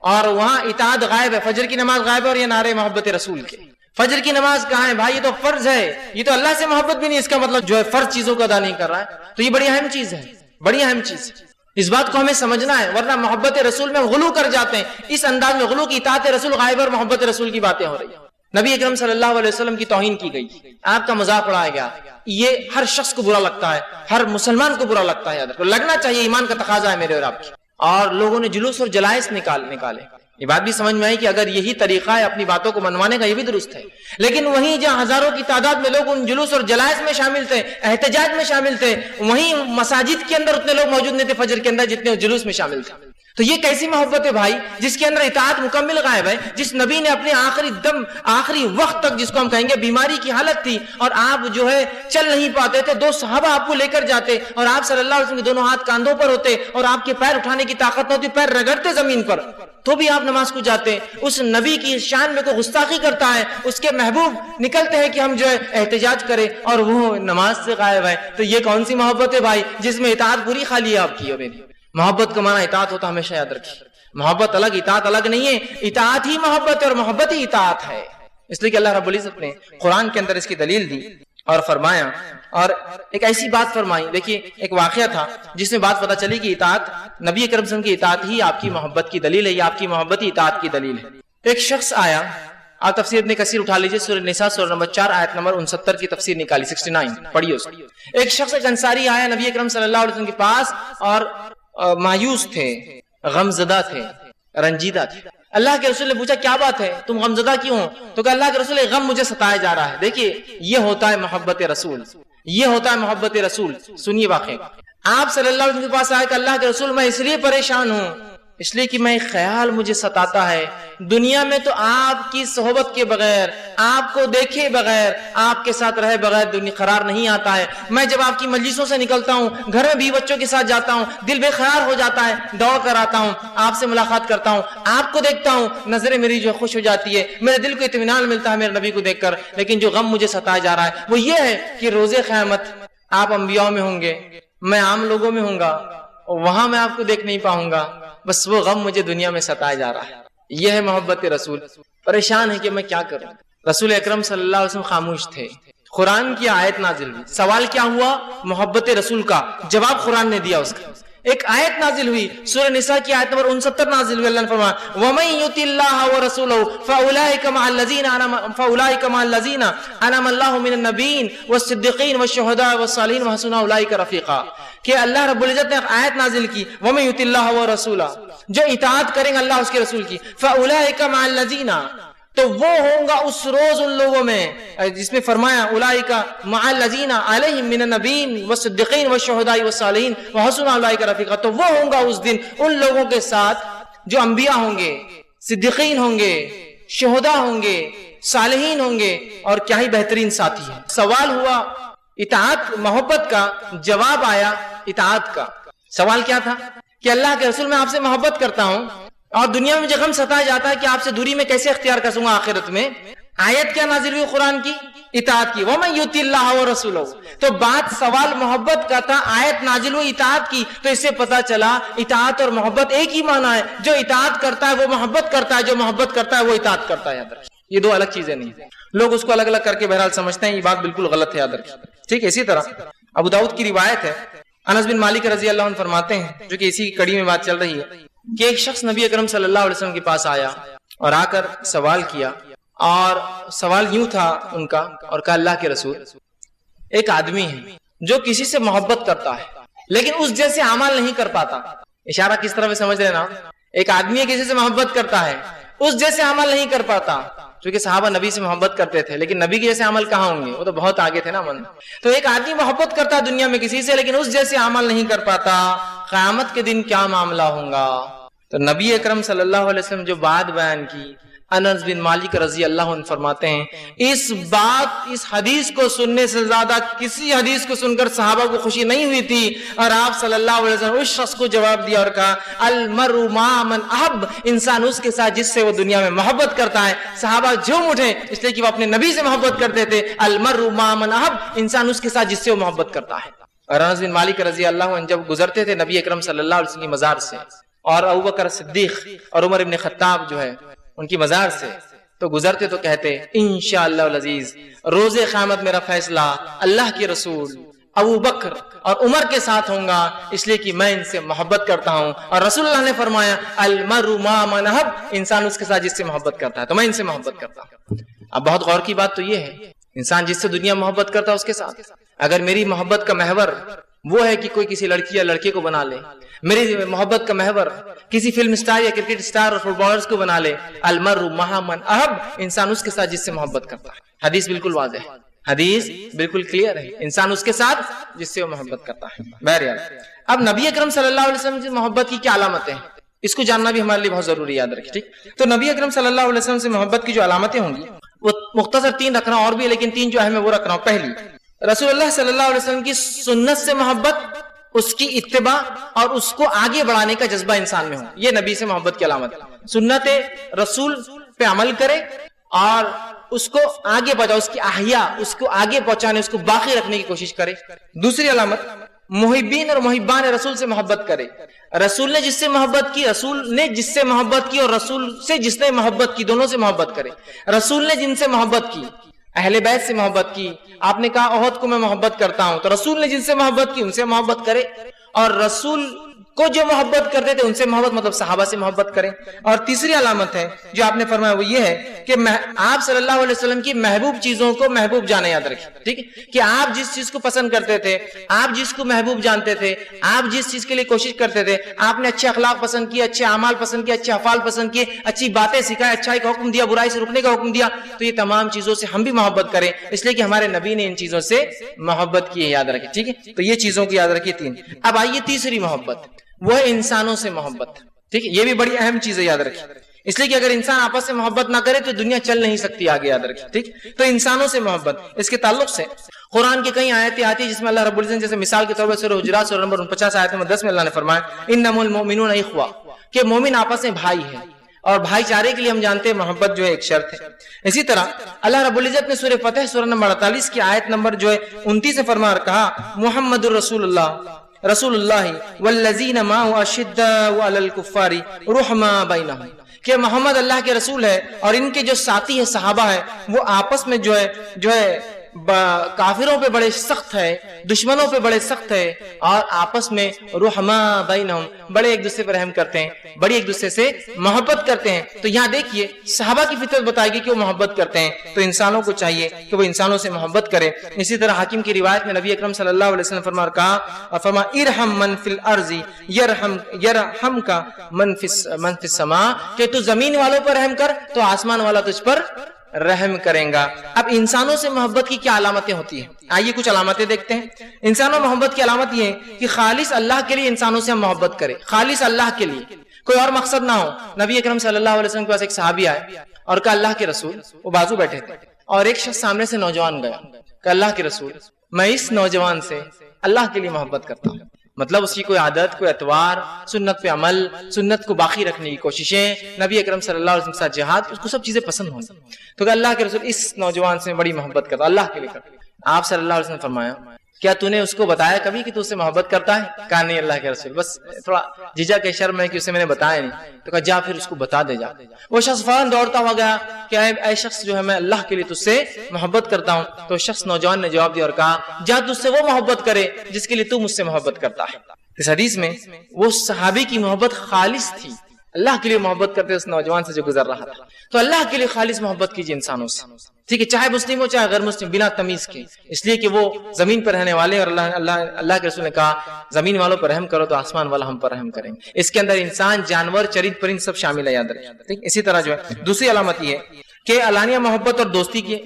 اور وہاں اطاعت غائب ہے. فجر کی نماز غائب ہے اور یہ نعرے محبت رسول کے. فجر کی نماز کہاں ہے بھائی؟ یہ تو فرض ہے. یہ تو اللہ سے محبت بھی نہیں، اس کا مطلب جو ہے فرض چیزوں کو ادا نہیں کر رہا ہے. تو یہ بڑی اہم چیز ہے، بڑی اہم چیز. اس بات کو ہمیں سمجھنا ہے، ورنہ محبت رسول میں غلو کر جاتے ہیں. اس انداز میں غلو کی اطاعت رسول غائب اور محبت رسول کی باتیں ہو رہی ہیں. نبی اکرم صلی اللہ علیہ وسلم کی توہین کی گئی، آپ کا مذاق اڑایا گیا. یہ ہر شخص کو برا لگتا ہے، ہر مسلمان کو برا لگتا ہے. یاد رکھو، لگنا چاہیے، ایمان کا تقاضا ہے میرے اور آپ کی. اور لوگوں نے جلوس اور جلائس نکالے. یہ بات بھی سمجھ میں آئی کہ اگر یہی طریقہ ہے اپنی باتوں کو منوانے کا، یہ بھی درست ہے. لیکن وہیں جہاں ہزاروں کی تعداد میں لوگ ان جلوس اور جلائس میں شامل تھے، احتجاج میں شامل تھے، وہیں مساجد کے اندر اتنے لوگ موجود نہیں تھے فجر کے اندر جتنے جلوس میں شامل تھے. تو یہ کیسی محبت ہے بھائی جس کے اندر اطاعت مکمل غائب ہے؟ جس نبی نے اپنے آخری وقت تک، جس کو ہم کہیں گے بیماری کی حالت تھی اور آپ جو ہے چل نہیں پاتے تھے، 2 صحابہ آپ کو لے کر جاتے اور آپ صلی اللہ علیہ وسلم کے دونوں ہاتھ کاندھوں پر ہوتے اور آپ کے پیر اٹھانے کی طاقت نہ ہوتی، پیر رگڑتے زمین پر، تو بھی آپ نماز کو جاتے. اس نبی کی شان میں کوئی گستاخی کرتا ہے، اس کے محبوب نکلتے ہیں کہ ہم جو ہے احتجاج کریں اور وہ نماز سے غائب ہے. تو یہ کون سی محبت ہے بھائی جس میں اطاعت پوری خالی ہے آپ کی اور میری؟ محبت کا معنی اطاعت ہوتا، ہمیشہ یاد رکھیے. محبت الگ، اطاعت الگ نہیں ہے. اطاعت ہی محبت ہے اور محبت ہی اطاعت ہے. اس لیے کہ اللہ رب العزت نے قرآن کے اندر اس کی دلیل دی اور فرمایا، اور ایک ایسی بات فرمائی. دیکھیے ایک واقعہ تھا جس میں بات پتہ چلی کہ اطاعت، نبی اکرم صلی اللہ علیہ وسلم کی اطاعت ہی آپ کی محبت کی دلیل ہے، یا آپ کی محبت ہی اطاعت کی دلیل ہے. ایک شخص آیا، آپ تفسیر ابن کثیر اٹھا لیجیے، سورہ نساء سورہ نمبر 4 آیت نمبر 69 کی تفسیر نکالی، 69 پڑھیے اس کو. ایک شخص، ایک انصاری آیا نبی اکرم صلی اللہ علیہ وسلم کے پاس اور مایوس تھے، غم زدہ تھے، رنجیدہ تھے. اللہ کے رسول نے پوچھا کیا بات ہے، تم غم زدہ کیوں ہو؟ تو کہ اللہ کے رسول غم مجھے ستایا جا رہا ہے. دیکھیے یہ ہوتا ہے محبت رسول، یہ ہوتا ہے محبت رسول. سنیے واقعہ. آپ صلی اللہ علیہ وسلم کے پاس آئے کہ اللہ کے رسول میں اس لیے پریشان ہوں، اس لیے کہ میں خیال مجھے ستاتا ہے، دنیا میں تو آپ کی صحبت کے بغیر، آپ کو دیکھے بغیر، آپ کے ساتھ رہے بغیر دنیا قرار نہیں آتا ہے. میں جب آپ کی مجلسوں سے نکلتا ہوں، گھر میں بیوی بچوں کے ساتھ جاتا ہوں، دل بے قرار ہو جاتا ہے، دوڑ کر آتا ہوں، آپ سے ملاقات کرتا ہوں، آپ کو دیکھتا ہوں، نظریں میری جو خوش ہو جاتی ہے، میرے دل کو اطمینان ملتا ہے میرے نبی کو دیکھ کر. لیکن جو غم مجھے ستایا جا رہا ہے وہ یہ ہے کہ روز قیامت آپ انبیاء میں ہوں گے، میں عام لوگوں میں ہوں گا، وہاں میں آپ کو دیکھ نہیں پاؤں گا. بس وہ غم مجھے دنیا میں ستایا جا رہا ہے. یہ ہے محبت رسول. پریشان ہے کہ میں کیا کروں. رسول اکرم صلی اللہ علیہ وسلم خاموش تھے. قرآن کی آیت نازل ہوئی. سوال کیا ہوا؟ محبت رسول کا. جواب قرآن نے دیا اس کا. ایک آیت نازل ہوئی، سورہ نساء کی آیت نمبر 69 نازل ہوئی. اللہ نے فرمایا وَمَن يُطِعِ اللَّهَ وَرَسُولَهُ فَأُولَٰئِكَ مَعَ الَّذِينَ أَنْعَمَ اللَّهُ مِنَ النَّبِيِّينَ وَالصِّدِّيقِينَ وَالشُّهَدَاءِ وَالصَّالِحِينَ وَحَسُنَ أُولَٰئِكَ رَفِيقًا. کہ اللہ رب العزت نے آیت نازل کی وَمَن يُطِعِ اللَّهَ وَرَسُولَهُ، جو اطاعت کریں گے اللہ اس کے رسول کی، فَأُولَٰئِكَ مَعَ الَّذِينَ، تو وہ ہوں گا اس روز ان لوگوں میں جس میں فرمایا اولئک مع الذین علیہم من النبیین والصدیقین والشہداء والصالحین وحسن اولئک رفیقا. تو وہ ہوں گا اس دن ان لوگوں کے ساتھ جو انبیاء ہوں گے، صدیقین ہوں گے، شہداء ہوں گے، صالحین ہوں گے، اور کیا ہی بہترین ساتھی ہیں. سوال ہوا اطاعت محبت کا، جواب آیا اطاعت کا. سوال کیا تھا کہ اللہ کے رسول میں آپ سے محبت کرتا ہوں اور دنیا میں مجھے غم ستایا جاتا ہے کہ آپ سے دوری میں کیسے اختیار کر سوں گا آخرت میں. آیت کیا نازل ہوئی قرآن کی؟ اطاعت کی. وَمَن يُطِعِ اللَّهَ وَرَسُولَهُ. تو بات سوال محبت کا تھا، آیت نازل ہوئی اطاعت کی. تو اس سے پتا چلا اطاعت اور محبت ایک ہی معنی ہے. جو اطاعت کرتا ہے وہ محبت کرتا ہے، جو محبت کرتا ہے وہ اطاعت کرتا ہے. یاد رکھیں یہ دو الگ چیزیں نہیں ہیں. لوگ اس کو الگ الگ کر کے بہرحال سمجھتے ہیں، یہ بات بالکل غلط ہے. یاد رکھیں ٹھیک ہے. اسی طرح ابو داؤد کی روایت ہے، انس بن مالک رضی اللہ عنہ فرماتے ہیں، جو کہ اسی کڑی میں بات چل رہی ہے، کہ ایک شخص نبی اکرم صلی اللہ علیہ وسلم کے پاس آیا اور آ کر سوال کیا. اور سوال یوں تھا ان کا، اور کہا اللہ کے رسول ایک آدمی ہے جو کسی سے محبت کرتا ہے لیکن اس جیسے عمل نہیں کر پاتا. اشارہ کس طرح سمجھ رہے نا؟ ایک آدمی ہے کسی سے محبت کرتا ہے، اس جیسے عمل نہیں کر پاتا. چونکہ صحابہ نبی سے محبت کرتے تھے لیکن نبی کے جیسے عمل کہاں ہوں گے، وہ تو بہت آگے تھے نا من. تو ایک آدمی محبت کرتا ہے دنیا میں کسی سے لیکن اس جیسے عمل نہیں کر پاتا، قیامت کے دن کیا معاملہ ہوگا؟ تو نبی اکرم صلی اللہ علیہ وسلم جو بات بیان کی، انس بن مالک رضی اللہ عنہ فرماتے ہیں اس حدیث کو سننے سے زیادہ کسی حدیث کو سن کر صحابہ کو خوشی نہیں ہوئی تھی. اور آپ صلی اللہ علیہ وسلم اس شخص کو جواب دیا اور کہا المرء مع من احب، انسان اس کے ساتھ جس سے وہ دنیا میں محبت کرتا ہے. صحابہ جھوم اٹھے اس لیے کہ وہ اپنے نبی سے محبت کرتے تھے. المرء مع من احب، انسان اس کے ساتھ جس سے وہ محبت کرتا ہے. اور انس بن مالک رضی اللہ عنہ جب گزرتے تھے نبی اکرم صلی اللہ علیہ وسلم کی مزار سے، اور ابوبکر صدیق اور عمر ابن خطاب جو ہے ان کی مزار سے، تو گزرتے تو کہتے انشاءاللہ العزیز روز قیامت میرا فیصلہ اللہ کے رسول ابو بکر اور عمر کے ساتھ ہوں گا، اس لیے کہ میں ان سے محبت کرتا ہوں. اور رسول اللہ نے فرمایا المرء مع من احب، انسان اس کے ساتھ جس سے محبت کرتا ہے، تو میں ان سے محبت کرتا ہوں. اب بہت غور کی بات تو یہ ہے، انسان جس سے دنیا محبت کرتا ہے اس کے ساتھ. اگر میری محبت کا محور وہ ہے کہ کوئی کسی لڑکی یا لڑکے کو بنا لے، میری محبت کا محور کسی فلم سٹار یا کرکٹ سٹار اور فٹ بالرز کو بنا لے، المرء مع من احب، انسان اس کے ساتھ جس سے محبت کرتا ہے. حدیث بالکل واضح ہے، حدیث بالکل کلیئر ہے، انسان اس کے ساتھ جس سے وہ محبت کرتا ہے. بہرحال اب نبی اکرم صلی اللہ علیہ وسلم کی محبت کی کیا علامتیں ہیں، اس کو جاننا بھی ہمارے لیے بہت ضروری ہے، یاد رکھیں. ٹھیک، تو نبی اکرم صلی اللہ علیہ وسلم سے محبت کی جو علامتیں ہوں گی وہ مختصر 3 رکھ رہا ہوں، اور بھی لیکن 3 جو اہم ہے وہ رکھ رہا ہوں. پہلی، رسول اللہ صلی اللہ علیہ وسلم کی سنت سے محبت، اس کی اتباع اور اس کو آگے بڑھانے کا جذبہ انسان میں ہو، یہ نبی سے محبت کی علامت ہے. سنت رسول پہ عمل کرے اور اس کو آگے بڑھائے، اس کی احیاء، اس کو آگے پہنچانے، اس کو باقی رکھنے کی کوشش کرے. دوسری علامت، محبین اور محبان رسول سے محبت کرے. رسول نے جس سے محبت کی، رسول نے جس سے محبت کی، اور رسول سے جس نے محبت کی، دونوں سے محبت کرے. رسول نے جن سے محبت کی، اہل بیت سے محبت کی، آپ نے کہا احد کو میں محبت کرتا ہوں، تو رسول نے جن سے محبت کی ان سے محبت کرے، اور رسول کو جو محبت کرتے تھے ان سے محبت مطلب صحابہ سے محبت کریں. اور تیسری علامت ہے جو آپ نے فرمایا وہ یہ ہے کہ آپ صلی اللہ علیہ وسلم کی محبوب چیزوں کو محبوب جانے، یاد رکھیں. ٹھیک ہے، کہ آپ جس چیز کو پسند کرتے تھے، آپ جس کو محبوب جانتے تھے، آپ جس چیز کے لیے کوشش کرتے تھے، آپ نے اچھے اخلاق پسند کیے، اچھے اعمال پسند کیے، اچھے افعال پسند کیے، اچھی باتیں سکھائے، اچھائی کا حکم دیا، برائی سے رکنے کا حکم دیا، تو یہ تمام چیزوں سے ہم بھی محبت کریں، اس لیے کہ ہمارے نبی نے ان چیزوں سے محبت کی ہے، یاد رکھیں. ٹھیک ہے، تو یہ چیزوں کی یاد رکھیے 3. اب آئیے تیسری محبت، وہ ہے انسانوں سے محبت. ٹھیک ہے، یہ بھی بڑی اہم چیز ہے، یاد رکھیں، اس لیے کہ اگر انسان آپس سے محبت نہ کرے تو دنیا چل نہیں سکتی آگے، یاد رکھیں. ٹھیک، تو انسانوں سے محبت، اس کے تعلق سے قرآن کی کئی آیتیں آتی ہیں جس میں اللہ رب العزت، جیسے مثال کے طور پر سورہ حجرات سورہ نمبر 49 آیت نمبر 10 میں اللہ نے فرمایا انما المؤمنون اخوہ، کہ مومن آپس میں بھائی ہیں، اور بھائی چارے کے لیے ہم جانتے ہیں محبت جو ہے ایک شرط ہے. اسی طرح اللہ رب العزت نے سورہ فتح سورہ نمبر 48 کی آیت نمبر جو ہے 29 سے فرما اور کہا محمد الرسول اللہ والذین معه اشداء علی الکفار رحماء بینہم، کہ محمد اللہ کے رسول ہے اور ان کے جو ساتھی ہیں صحابہ ہیں وہ آپس میں جو ہے کافروں پہ بڑے سخت ہے، دشمنوں پہ بڑے سخت ہے، اور آپس میں رحماء بینہم، بڑے ایک دوسرے پر رحم کرتے ہیں، بڑی ایک دوسرے سے محبت کرتے ہیں. تو یہاں دیکھیے صحابہ کی فطرت بتائے گی کہ وہ محبت کرتے ہیں، تو انسانوں کو چاہیے کہ وہ انسانوں سے محبت کرے. اسی طرح حاکم کی روایت میں نبی اکرم صلی اللہ علیہ وسلم فرما ارحم من فی الارض یرحمک من فی السماء، کہ تو زمین والوں پر رحم کر تو آسمان والا تجھ پر رحم کریں گا. اب انسانوں سے محبت کی کیا علامتیں ہوتی ہیں، آئیے کچھ علامتیں دیکھتے ہیں. انسانوں محبت کی علامت یہ ہے کہ خالص اللہ کے لیے انسانوں سے ہم محبت کریں، خالص اللہ کے لیے، کوئی اور مقصد نہ ہو. نبی اکرم صلی اللہ علیہ وسلم کے پاس ایک صحابی آئے اور کہا اللہ کے رسول، وہ بازو بیٹھے تھے اور ایک شخص سامنے سے نوجوان گیا، کہ اللہ کے رسول میں اس نوجوان سے اللہ کے لیے محبت کرتا ہوں. مطلب اس کی کوئی عادت، کوئی اتوار، سنت پہ عمل، سنت کو باقی رکھنے کی کوششیں، نبی اکرم صلی اللہ علیہ وسلم کے ساتھ جہاد، اس کو سب چیزیں پسند ہوں. تو کہ اللہ کے رسول اس نوجوان سے بڑی محبت کرتا، اللہ کے لیے کرتا. آپ صلی اللہ علیہ وسلم نے فرمایا کیا تو نے اس کو بتایا کبھی کہ تو اس سے محبت کرتا ہے؟ کہا نہیں اللہ کے رسول، بس تھوڑا جھجک کے شرم ہے کہ اسے میں نے بتایا نہیں. تو کہا جا پھر اس کو بتا دے جا. وہ شخص فوراً دوڑتا ہوا گیا کہ اے شخص جو ہے میں اللہ کے لیے تجھ سے محبت کرتا ہوں. تو شخص نوجوان نے جواب دیا اور کہا جا تجھ سے وہ محبت کرے جس کے لیے تو مجھ سے محبت کرتا ہے. اس حدیث میں وہ صحابی کی محبت خالص تھی، اللہ کے لیے محبت کرتے اس نوجوان سے جو گزر رہا تھا. تو اللہ کے لیے خالص محبت کیجیے انسانوں سے، ٹھیک ہے، چاہے مسلم ہو چاہے غیر مسلم، بنا تمیز کے، اس لیے کہ وہ زمین پر رہنے والے، اور اللہ کے رسول نے کہا زمین والوں پر رحم کرو تو آسمان والا ہم پر رحم کریں گے. اس کے اندر انسان، جانور، چرند پرند سب شامل ہے، یاد رکھیں. اسی طرح جو ہے دوسری علامت یہ ہے کہ علانیہ محبت اور دوستی کی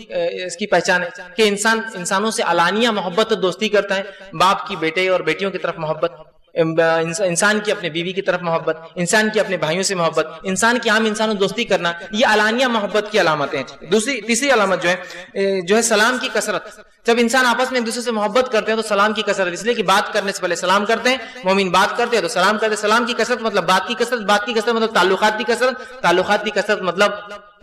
اس کی پہچان ہے کہ انسانوں سے علانیہ محبت اور دوستی کرتا ہے. باپ کی بیٹے اور بیٹیوں کی طرف محبت، انسان کی اپنے بیوی کی طرف محبت، انسان کی اپنے بھائیوں سے محبت، انسان کی عام انسانوں دوستی کرنا، یہ علانیہ محبت کی علامتیں ہیں. تیسری علامت جو ہے سلام کی کثرت. جب انسان آپس میں ایک دوسرے سے محبت کرتے ہیں تو سلام کی کثرت، اس لیے کہ بات کرنے سے پہلے سلام کرتے ہیں. مومن بات کرتے ہیں تو سلام کرتے ہیں. سلام کی کثرت مطلب بات کی کثرت، بات کی کثرت مطلب تعلقات کی کثرت، تعلقات کی کثرت مطلب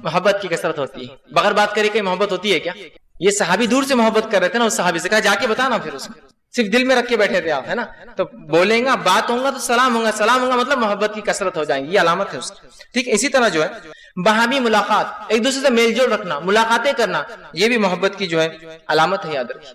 محبت کی کثرت ہوتی ہے. بغیر بات کرے کہ محبت ہوتی ہے کیا؟ یہ صحابی دور سے محبت کر رہے تھے نا، اس صحابی سے کہا جا کے بتانا، پھر اس کو صرف دل میں رکھ کے بیٹھے تھے آپ، ہے نا. تو بولیں گا، بات ہوگا تو سلام ہوگا، سلام ہوگا مطلب محبت کی کثرت ہو جائیں گی، یہ علامت ہے اس کی. ٹھیک ہے، اسی طرح جو ہے باہمی ملاقات، ایک دوسرے سے میل جول رکھنا، ملاقاتیں کرنا، یہ بھی محبت کی جو ہے علامت ہے، یاد رکھیں.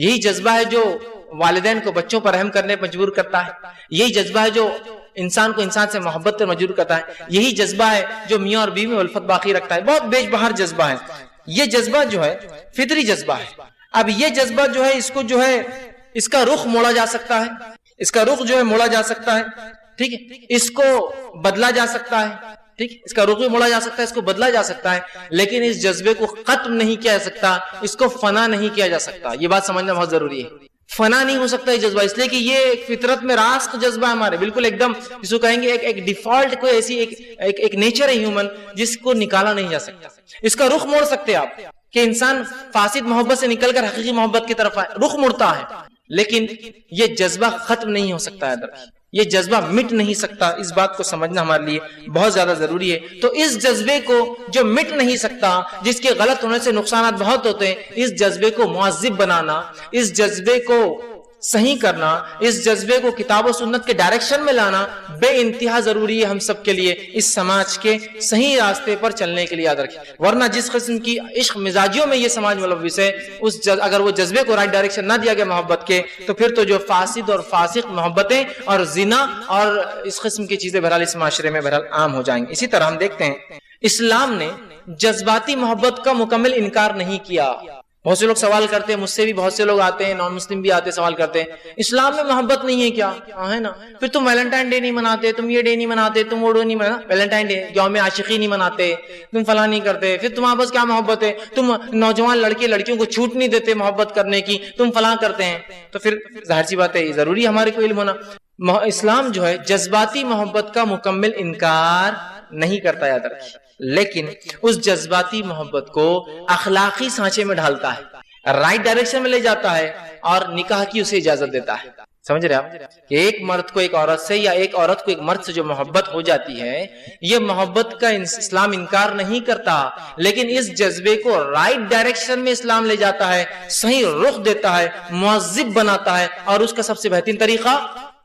یہی جذبہ ہے جو والدین کو بچوں پر رحم کرنے پر مجبور کرتا ہے. یہی جذبہ ہے جو انسان کو انسان سے محبت پر مجبور کرتا ہے. یہی جذبہ ہے جو میاں اور بیوی میں الفت باقی رکھتا ہے. بہت بیش بہار جذبہ ہے. یہ جذبہ جو ہے فطری جذبہ ہے. اب یہ جذبہ جو ہے اس کو جو ہے اس کا رخ موڑا جا سکتا ہے. اس کا رخ جو ہے موڑا جا سکتا ہے. ٹھیک ہے, اس کو بدلا جا سکتا ہے. ٹھیک, اس کا رخ بھی موڑا جا سکتا ہے, اس کو بدلا جا سکتا ہے, لیکن اس جذبے کو ختم نہیں کیا جا سکتا, اس کو فنا نہیں کیا جا سکتا. یہ بات سمجھنا بہت ضروری ہے. فنا نہیں ہو سکتا یہ جذبہ, اس لیے کہ یہ ایک فطرت میں راست جذبہ ہے ہمارے, بالکل ایک دم جس کو کہیں گے ایک ڈیفالٹ کوئی ایسی ایک نیچر ہے ہیومن جس کو نکالا نہیں جا سکتا. اس کا رخ موڑ سکتے آپ کہ انسان فاسد محبت سے نکل کر حقیقی محبت کی طرف آئے, رخ مڑتا ہے, لیکن یہ جذبہ ختم نہیں ہو سکتا ہے, یہ جذبہ مٹ نہیں سکتا. اس بات کو سمجھنا ہمارے لیے بہت زیادہ ضروری ہے. تو اس جذبے کو جو مٹ نہیں سکتا, جس کے غلط ہونے سے نقصانات بہت ہوتے ہیں, اس جذبے کو معذب بنانا, اس جذبے کو صحیح کرنا, اس جذبے کو کتاب و سنت کے ڈائریکشن میں لانا بے انتہا ضروری ہے ہم سب کے لیے, اس سماج کے صحیح راستے پر چلنے کے لیے. یاد رکھیں, ورنہ جس قسم کی عشق مزاجیوں میں یہ سماج ملوث ہے, اگر وہ جذبے کو رائٹ ڈائریکشن نہ دیا گیا محبت کے, تو پھر تو جو فاسد اور فاسق محبتیں اور زنا اور اس قسم کی چیزیں بہرحال اس معاشرے میں بہرحال عام ہو جائیں گی. اسی طرح ہم دیکھتے ہیں اسلام نے جذباتی محبت کا مکمل انکار نہیں کیا. بہت سے لوگ سوال کرتے ہیں, مجھ سے بھی بہت سے لوگ آتے ہیں, نان مسلم بھی آتے سوال کرتے ہیں, اسلام میں محبت نہیں ہے کیا؟ ہے نا, پھر تم ویلنٹائن ڈے نہیں مناتے, تم یہ ڈے نہیں مناتے, تم وہ ڈے نہیں مناتے, ویلنٹائن ڈے یوم عاشقی نہیں مناتے, تم فلاں نہیں کرتے, پھر تم آپس کیا محبت ہے, تم نوجوان لڑکے لڑکیوں کو چھوٹ نہیں دیتے محبت کرنے کی, تم فلاں کرتے ہیں. تو پھر ظاہر سی بات ہے یہ ضروری ہے ہمارے کو علم ہونا. اسلام جو ہے جذباتی محبت کا مکمل انکار نہیں کرتا, یاد رکھیں, لیکن اس جذباتی محبت کو اخلاقی سانچے میں ڈھالتا ہے, رائٹ ڈائریکشن میں لے جاتا ہے اور نکاح کی اسے اجازت دیتا ہے. سمجھ رہے آپ کہ ایک مرد کو ایک عورت سے یا ایک عورت کو ایک مرد سے جو محبت ہو جاتی ہے, یہ محبت کا اسلام انکار نہیں کرتا, لیکن اس جذبے کو رائٹ ڈائریکشن میں اسلام لے جاتا ہے, صحیح رخ دیتا ہے, معذب بناتا ہے, اور اس کا سب سے بہترین طریقہ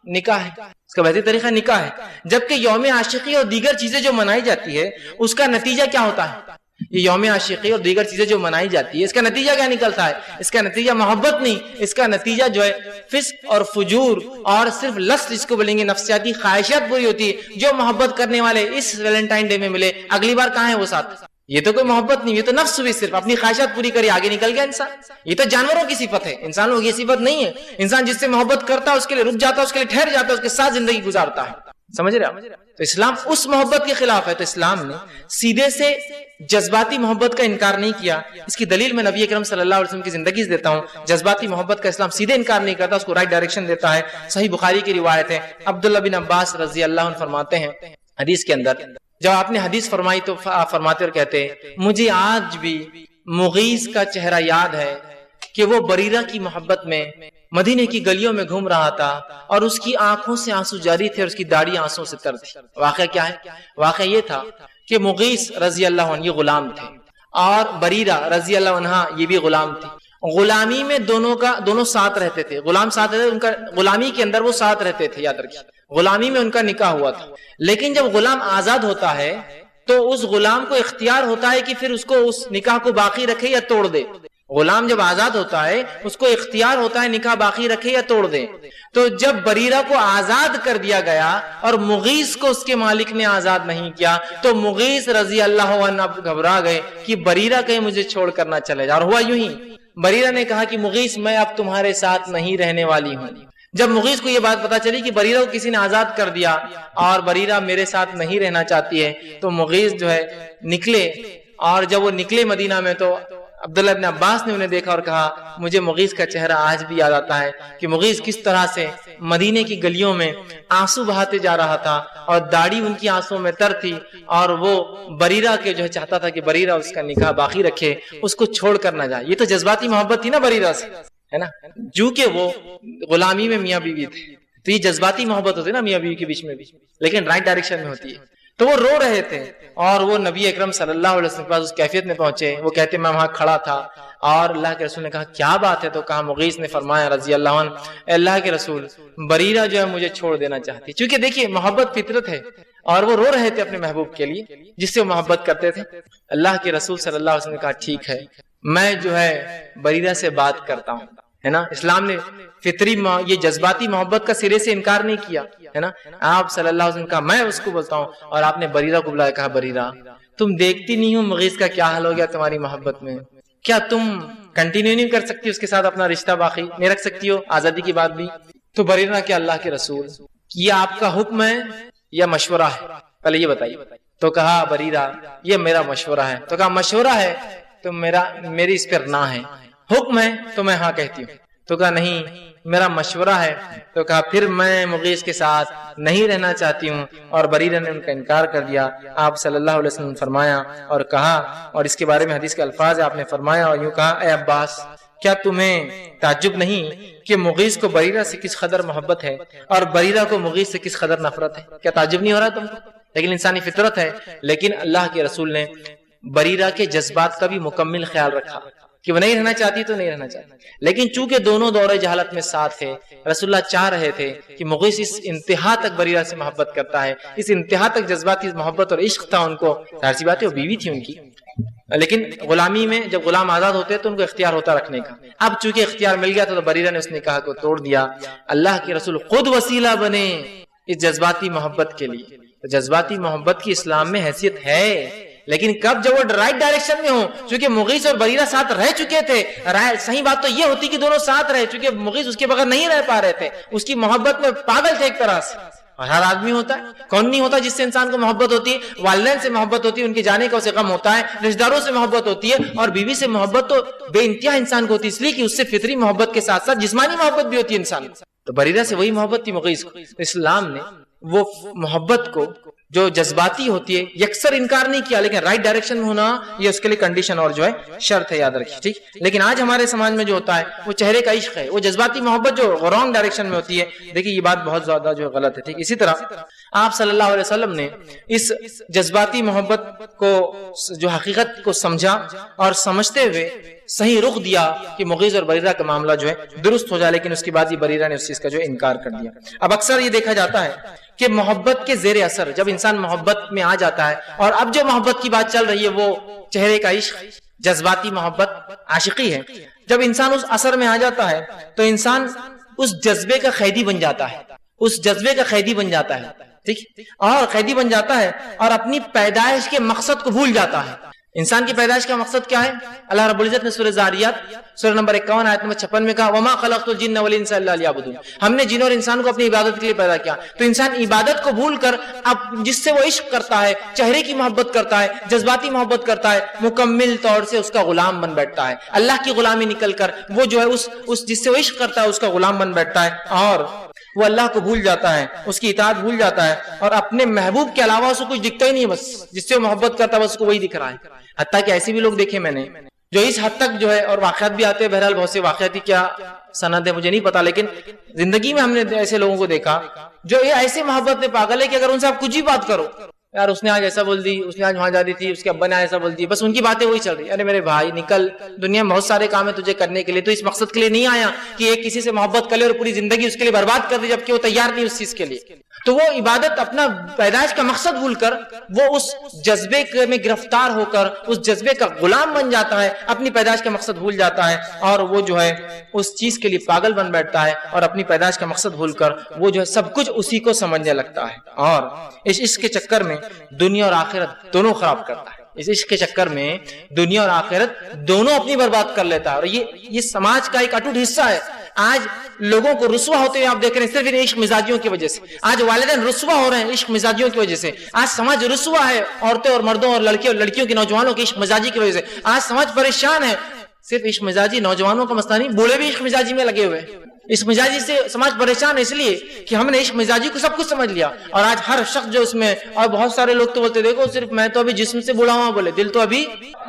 نکاح ہے. اس کا بہترین طریقہ نکاح ہے. جبکہ یوم عاشقی اور دیگر چیزیں جو منائی جاتی ہے اس کا نتیجہ کیا ہوتا ہے؟ یہ یوم عاشقی اور دیگر چیزیں جو منائی جاتی ہے اس کا نتیجہ کیا نکلتا ہے؟ اس کا نتیجہ محبت نہیں, اس کا نتیجہ جو ہے فسق اور فجور اور صرف لسٹ, جس کو بولیں گے نفسیاتی خواہشات پوری ہوتی ہے. جو محبت کرنے والے اس ویلنٹائن ڈے میں ملے, اگلی بار کہاں ہے وہ ساتھ؟ یہ تو کوئی محبت نہیں, یہ تو نفس ہوئی, صرف اپنی خواہشات پوری کری آگے نکل گیا انسان. یہ تو جانوروں کی صفت ہے, انسانوں کی یہ صفت نہیں ہے. انسان جس سے محبت کرتا ہے اس کے لیے رک جاتا ہے, اس کے لیے ٹھہر جاتا ہے, اس کے ساتھ زندگی گزارتا ہے. سمجھ رہے ہیں؟ تو اسلام اس محبت کے خلاف ہے. تو اسلام نے سیدھے سے جذباتی محبت کا انکار نہیں کیا. اس کی دلیل میں نبی اکرم صلی اللہ علیہ وسلم کی زندگی سے دیتا ہوں. جذباتی محبت کا اسلام سیدھے انکار نہیں کرتا, اس کو رائٹ ڈائریکشن دیتا ہے. صحیح بخاری کی روایت ہے, عبداللہ بن عباس رضی اللہ عنہ فرماتے ہیں حدیث کے اندر, جب آپ نے حدیث فرمائی تو آپ فرماتے اور کہتے ہیں, مجھے آج بھی مغیث کا چہرہ یاد ہے کہ وہ بریرہ کی محبت میں مدینے کی گلیوں میں گھوم رہا تھا اور اس کی آنکھوں سے آنسو جاری تھے اور اس کی داڑھی آنسوں سے تر تھی. واقعہ کیا ہے؟ واقعہ یہ تھا کہ مغیث رضی اللہ عنہ یہ غلام تھے اور بریرہ رضی اللہ عنہ یہ بھی غلام تھی. غلامی میں دونوں ساتھ رہتے تھے, غلام ساتھ رہتے, ان کا غلامی کے اندر وہ ساتھ رہتے تھے. یاد رکھیے, غلامی میں ان کا نکاح ہوا تھا, لیکن جب غلام آزاد ہوتا ہے تو اس غلام کو اختیار ہوتا ہے کہ پھر اس کو اس نکاح کو باقی رکھے یا توڑ دے. غلام جب آزاد ہوتا ہے اس کو اختیار ہوتا ہے نکاح باقی رکھے یا توڑ دے. تو جب بریرہ کو آزاد کر دیا گیا اور مغیث کو اس کے مالک نے آزاد نہیں کیا, تو مغیث رضی اللہ عنہ گھبرا گئے کہ بریرہ کہیں مجھے چھوڑ کر نہ چلے جائے. اور ہوا یوں ہی, بریرہ نے کہا کہ مغیث میں اب تمہارے ساتھ نہیں رہنے والی ہوں. جب مغیث کو یہ بات پتا چلی کہ بریرہ کو کسی نے آزاد کر دیا اور بریرہ میرے ساتھ نہیں رہنا چاہتی ہے, تو مغیث جو ہے نکلے, اور جب وہ نکلے مدینہ میں تو عبداللہ ابن عباس نے انہیں دیکھا اور کہا مجھے مغیث کا چہرہ آج بھی یاد آتا ہے کہ مغیث کس طرح سے مدینے کی گلیوں میں آنسو بہاتے جا رہا تھا اور داڑھی ان کی آنسوں میں تر تھی, اور وہ بریرہ کے جو ہے چاہتا تھا کہ بریرہ اس کا نکاح باقی رکھے, اس کو چھوڑ کر نہ جائے. یہ تو جذباتی محبت تھی نا بریرہ سے, ہے نا, جو کہ وہ غلامی میں میاں بیوی تھے. تو یہ جذباتی محبت ہوتی ہے نا میاں بیوی کے بیچ میں بھی, لیکن رائٹ ڈائریکشن میں ہوتی ہے. تو وہ رو رہے تھے اور وہ نبی اکرم صلی اللہ علیہ وسلم کے پاس اس کیفیت میں پہنچے. وہ کہتے میں وہاں کھڑا تھا اور اللہ کے رسول نے کہا کیا بات ہے؟ تو کہا مغیث نے فرمایا رضی اللہ عنہ, اللہ کے رسول بریرہ جو ہے مجھے چھوڑ دینا چاہتی. چونکہ دیکھیے محبت فطرت ہے, اور وہ رو رہے تھے اپنے محبوب کے لیے جس سے وہ محبت کرتے تھے. اللہ کے رسول صلی اللہ علیہ وسلم نے کہا ٹھیک ہے, میں جو ہے بریرہ سے بات کرتا ہوں. ہے نا. اسلام نے فطری یہ جذباتی محبت کا سرے سے انکار نہیں کیا ہے نا. آپ صلی اللہ علیہ وسلم کا میں اس کو بولتا ہوں, اور آپ نے بریرہ کو بلایا, کہا بریرہ تم دیکھتی نہیں ہو مغیث کا کیا حال ہو گیا تمہاری محبت میں, کیا تم کنٹینیو نہیں کر سکتی اس کے ساتھ اپنا رشتہ باقی نہیں رکھ سکتی ہو آزادی کی بات بھی؟ تو بریرہ کہ اللہ کے رسول یہ آپ کا حکم ہے یا مشورہ ہے, پہلے یہ بتائیے. تو کہا بریرہ یہ میرا مشورہ ہے. تو کہا مشورہ ہے تو میری اس پر نہ ہے, حکم ہے تو میں ہاں کہتی ہوں. تو کہا نہیں میرا مشورہ ہے. تو کہا پھر میں مغیث کے ساتھ نہیں رہنا چاہتی ہوں, اور بریرہ نے ان کا انکار کر دیا. آپ صلی اللہ علیہ وسلم نے فرمایا اور کہا, اور اس کے بارے میں حدیث کے الفاظ آپ نے فرمایا اور یوں کہا, اے عباس کیا تمہیں تعجب نہیں کہ مغیث کو بریرہ سے کس قدر محبت ہے اور بریرہ کو مغیث سے کس قدر نفرت ہے؟ کیا تعجب نہیں ہو رہا تم کو؟ لیکن انسانی فطرت ہے. لیکن اللہ کے رسول نے بریرہ کے جذبات کا بھی مکمل خیال رکھا کہ وہ نہیں رہنا چاہتی تو نہیں رہنا چاہتی. لیکن چونکہ دونوں دور جہالت میں ساتھ تھے, رسول اللہ چاہ رہے تھے کہ مغیث اس انتہا تک بریرہ سے محبت کرتا ہے, اس انتہا تک جذباتی محبت اور عشق تھا ان کو. ظاہر سی بات ہے وہ بیوی تھی ان کی, لیکن غلامی میں جب غلام آزاد ہوتے تو ان کو اختیار ہوتا رکھنے کا. اب چونکہ اختیار مل گیا تو بریرہ نے اس نے کہا کو توڑ دیا. اللہ کے رسول خود وسیلہ بنے اس جذباتی محبت کے لیے. جذباتی محبت کی اسلام میں حیثیت ہے, لیکن کب؟ جب وہ رائٹ ڈائریکشن میں ہوں. چونکہ مغیث اور بریرہ ساتھ رہ چکے تھے, صحیح بات تو یہ ہوتی کہ دونوں ساتھ رہے, چونکہ مغیث اس کے بغیر نہیں رہ پا رہے تھے, اس کی محبت میں پاگل تھے ایک طرح سے. اور ہر آدمی ہوتا ہے, کون نہیں ہوتا جس سے انسان کو محبت ہوتی ہے؟ والدین سے محبت ہوتی ہے, ان کے جانے کا اسے غم ہوتا ہے, رشتہ داروں سے محبت ہوتی ہے, اور بیوی سے محبت تو بے انتہا انسان کو ہوتی ہے, اس لیے کہ اس سے فطری محبت کے ساتھ ساتھ جسمانی محبت بھی ہوتی ہے انسان. تو بریرہ سے وہی محبت تھی مغیث کو. اسلام نے وہ محبت کو جو جذباتی ہوتی ہے یکسر انکار نہیں کیا, لیکن رائٹ ڈائریکشن میں ہونا یہ اس کے لیے کنڈیشن اور جو ہے شرط ہے, یاد رکھیے ٹھیک. لیکن آج ہمارے سماج میں جو ہوتا ہے وہ چہرے کا عشق ہے, وہ جذباتی محبت جو رانگ ڈائریکشن میں ہوتی ہے. دیکھیے یہ بات بہت زیادہ جو غلط ہے ٹھیک. اسی طرح آپ صلی اللہ علیہ وسلم نے اس جذباتی محبت کو جو حقیقت کو سمجھا اور سمجھتے ہوئے صحیح رخ دیا کہ مغیث اور بریرہ کا معاملہ جو ہے درست ہو جائے, لیکن اس کے بعد یہ بریرہ نے اس چیز کا جو انکار کر دیا. اب اکثر یہ دیکھا جاتا ہے کہ محبت کے زیر اثر جب انسان محبت میں آ جاتا ہے, اور اب جو محبت کی بات چل رہی ہے وہ چہرے کا عشق, جذباتی محبت, عاشقی ہے. جب انسان اس اثر میں آ جاتا ہے تو انسان اس جذبے کا قیدی بن جاتا ہے, اس جذبے کا قیدی بن جاتا ہے ٹھیک, اور قیدی بن جاتا ہے اور اپنی پیدائش کے مقصد کو بھول جاتا ہے. انسان کی پیدائش کا مقصد کیا ہے؟ اللہ رب العزت نے سورہ زاریات سورہ نمبر 51 آیت نمبر 56 میں کہا وما خلقت الجن والانس الا لیعبدون, ہم نے جن اور انسان کو اپنی عبادت کے لیے پیدا کیا. تو انسان عبادت کو بھول کر اب جس سے وہ عشق کرتا ہے, چہرے کی محبت کرتا ہے, جذباتی محبت کرتا ہے, مکمل طور سے اس کا غلام بن بیٹھتا ہے. اللہ کی غلامی نکل کر وہ جو ہے اس جس سے وہ عشق کرتا ہے اس کا غلام بن بیٹھتا ہے, اور وہ اللہ کو بھول جاتا ہے, اس کی اطاعت بھول جاتا ہے, اور اپنے محبوب کے علاوہ اسے کچھ دکھتا ہی نہیں, بس جس سے وہ محبت کرتا ہے بس اس کو وہی دکھ رہا ہے. حتیٰ کہ ایسے بھی لوگ دیکھے میں نے جو اس حد تک جو ہے, اور واقعات بھی آتے ہیں, بہرحال بہت سے واقعاتی کیا سند ہے مجھے نہیں پتا, لیکن زندگی میں ہم نے ایسے لوگوں کو دیکھا جو یہ ایسے محبت میں پاگل ہے کہ اگر ان سے آپ کچھ بھی بات کرو, یار اس نے آج ایسا بول دی, اس نے آج وہاں جا دی تھی, اس کے ابا نے ایسا بول دی, بس ان کی باتیں وہی چل رہی. ارے میرے بھائی نکل, دنیا میں بہت سارے کام ہے تجھے کرنے کے لیے, تو اس مقصد کے لیے نہیں آیا کہ ایک کسی سے محبت کر لے اور پوری زندگی اس کے لیے برباد کر دے جبکہ وہ تیار نہیں اس چیز کے لیے. تو وہ عبادت اپنا پیدائش کا مقصد بھول کر وہ اس جذبے میں گرفتار ہو کر اس جذبے کا غلام بن جاتا ہے, اپنی پیدائش کا مقصد بھول جاتا ہے, اور وہ جو ہے اس چیز کے لیے پاگل بن بیٹھتا ہے, اور اپنی پیدائش کا مقصد بھول کر وہ جو ہے سب کچھ اسی کو سمجھنے لگتا ہے, اور اس عشق کے چکر میں دنیا اور آخرت دونوں خراب کرتا ہے. اس عشق کے چکر میں دنیا اور آخرت دونوں اپنی برباد کر لیتا ہے. اور یہ سماج کا ایک اٹوٹ حصہ ہے. آج لوگوں کو رسوا ہوتے ہوئے آپ دیکھ رہے ہیں صرف ان عشق مزاجیوں کی وجہ سے. آج والدین رسوا ہو رہے ہیں عشق مزاجیوں کی وجہ سے. آج سماج رسوا ہے عورتیں اور مردوں اور لڑکیوں کے نوجوانوں کے عشق مزاجی کی وجہ سے. آج سماج پریشان ہے. صرف عشق مزاجی نوجوانوں کا مسئلہ نہیں, بوڑھے بھی عشق مزاجی میں لگے ہوئے. عشق مزاجی سے سماج پریشان ہے اس لیے کہ ہم نے عشق مزاجی کو سب کچھ سمجھ لیا, اور آج ہر شخص جو اس میں, اور بہت سارے لوگ تو بولتے دیکھو صرف میں تو ابھی جسم سے بوڑھا ہوا, بولے دل تو ابھی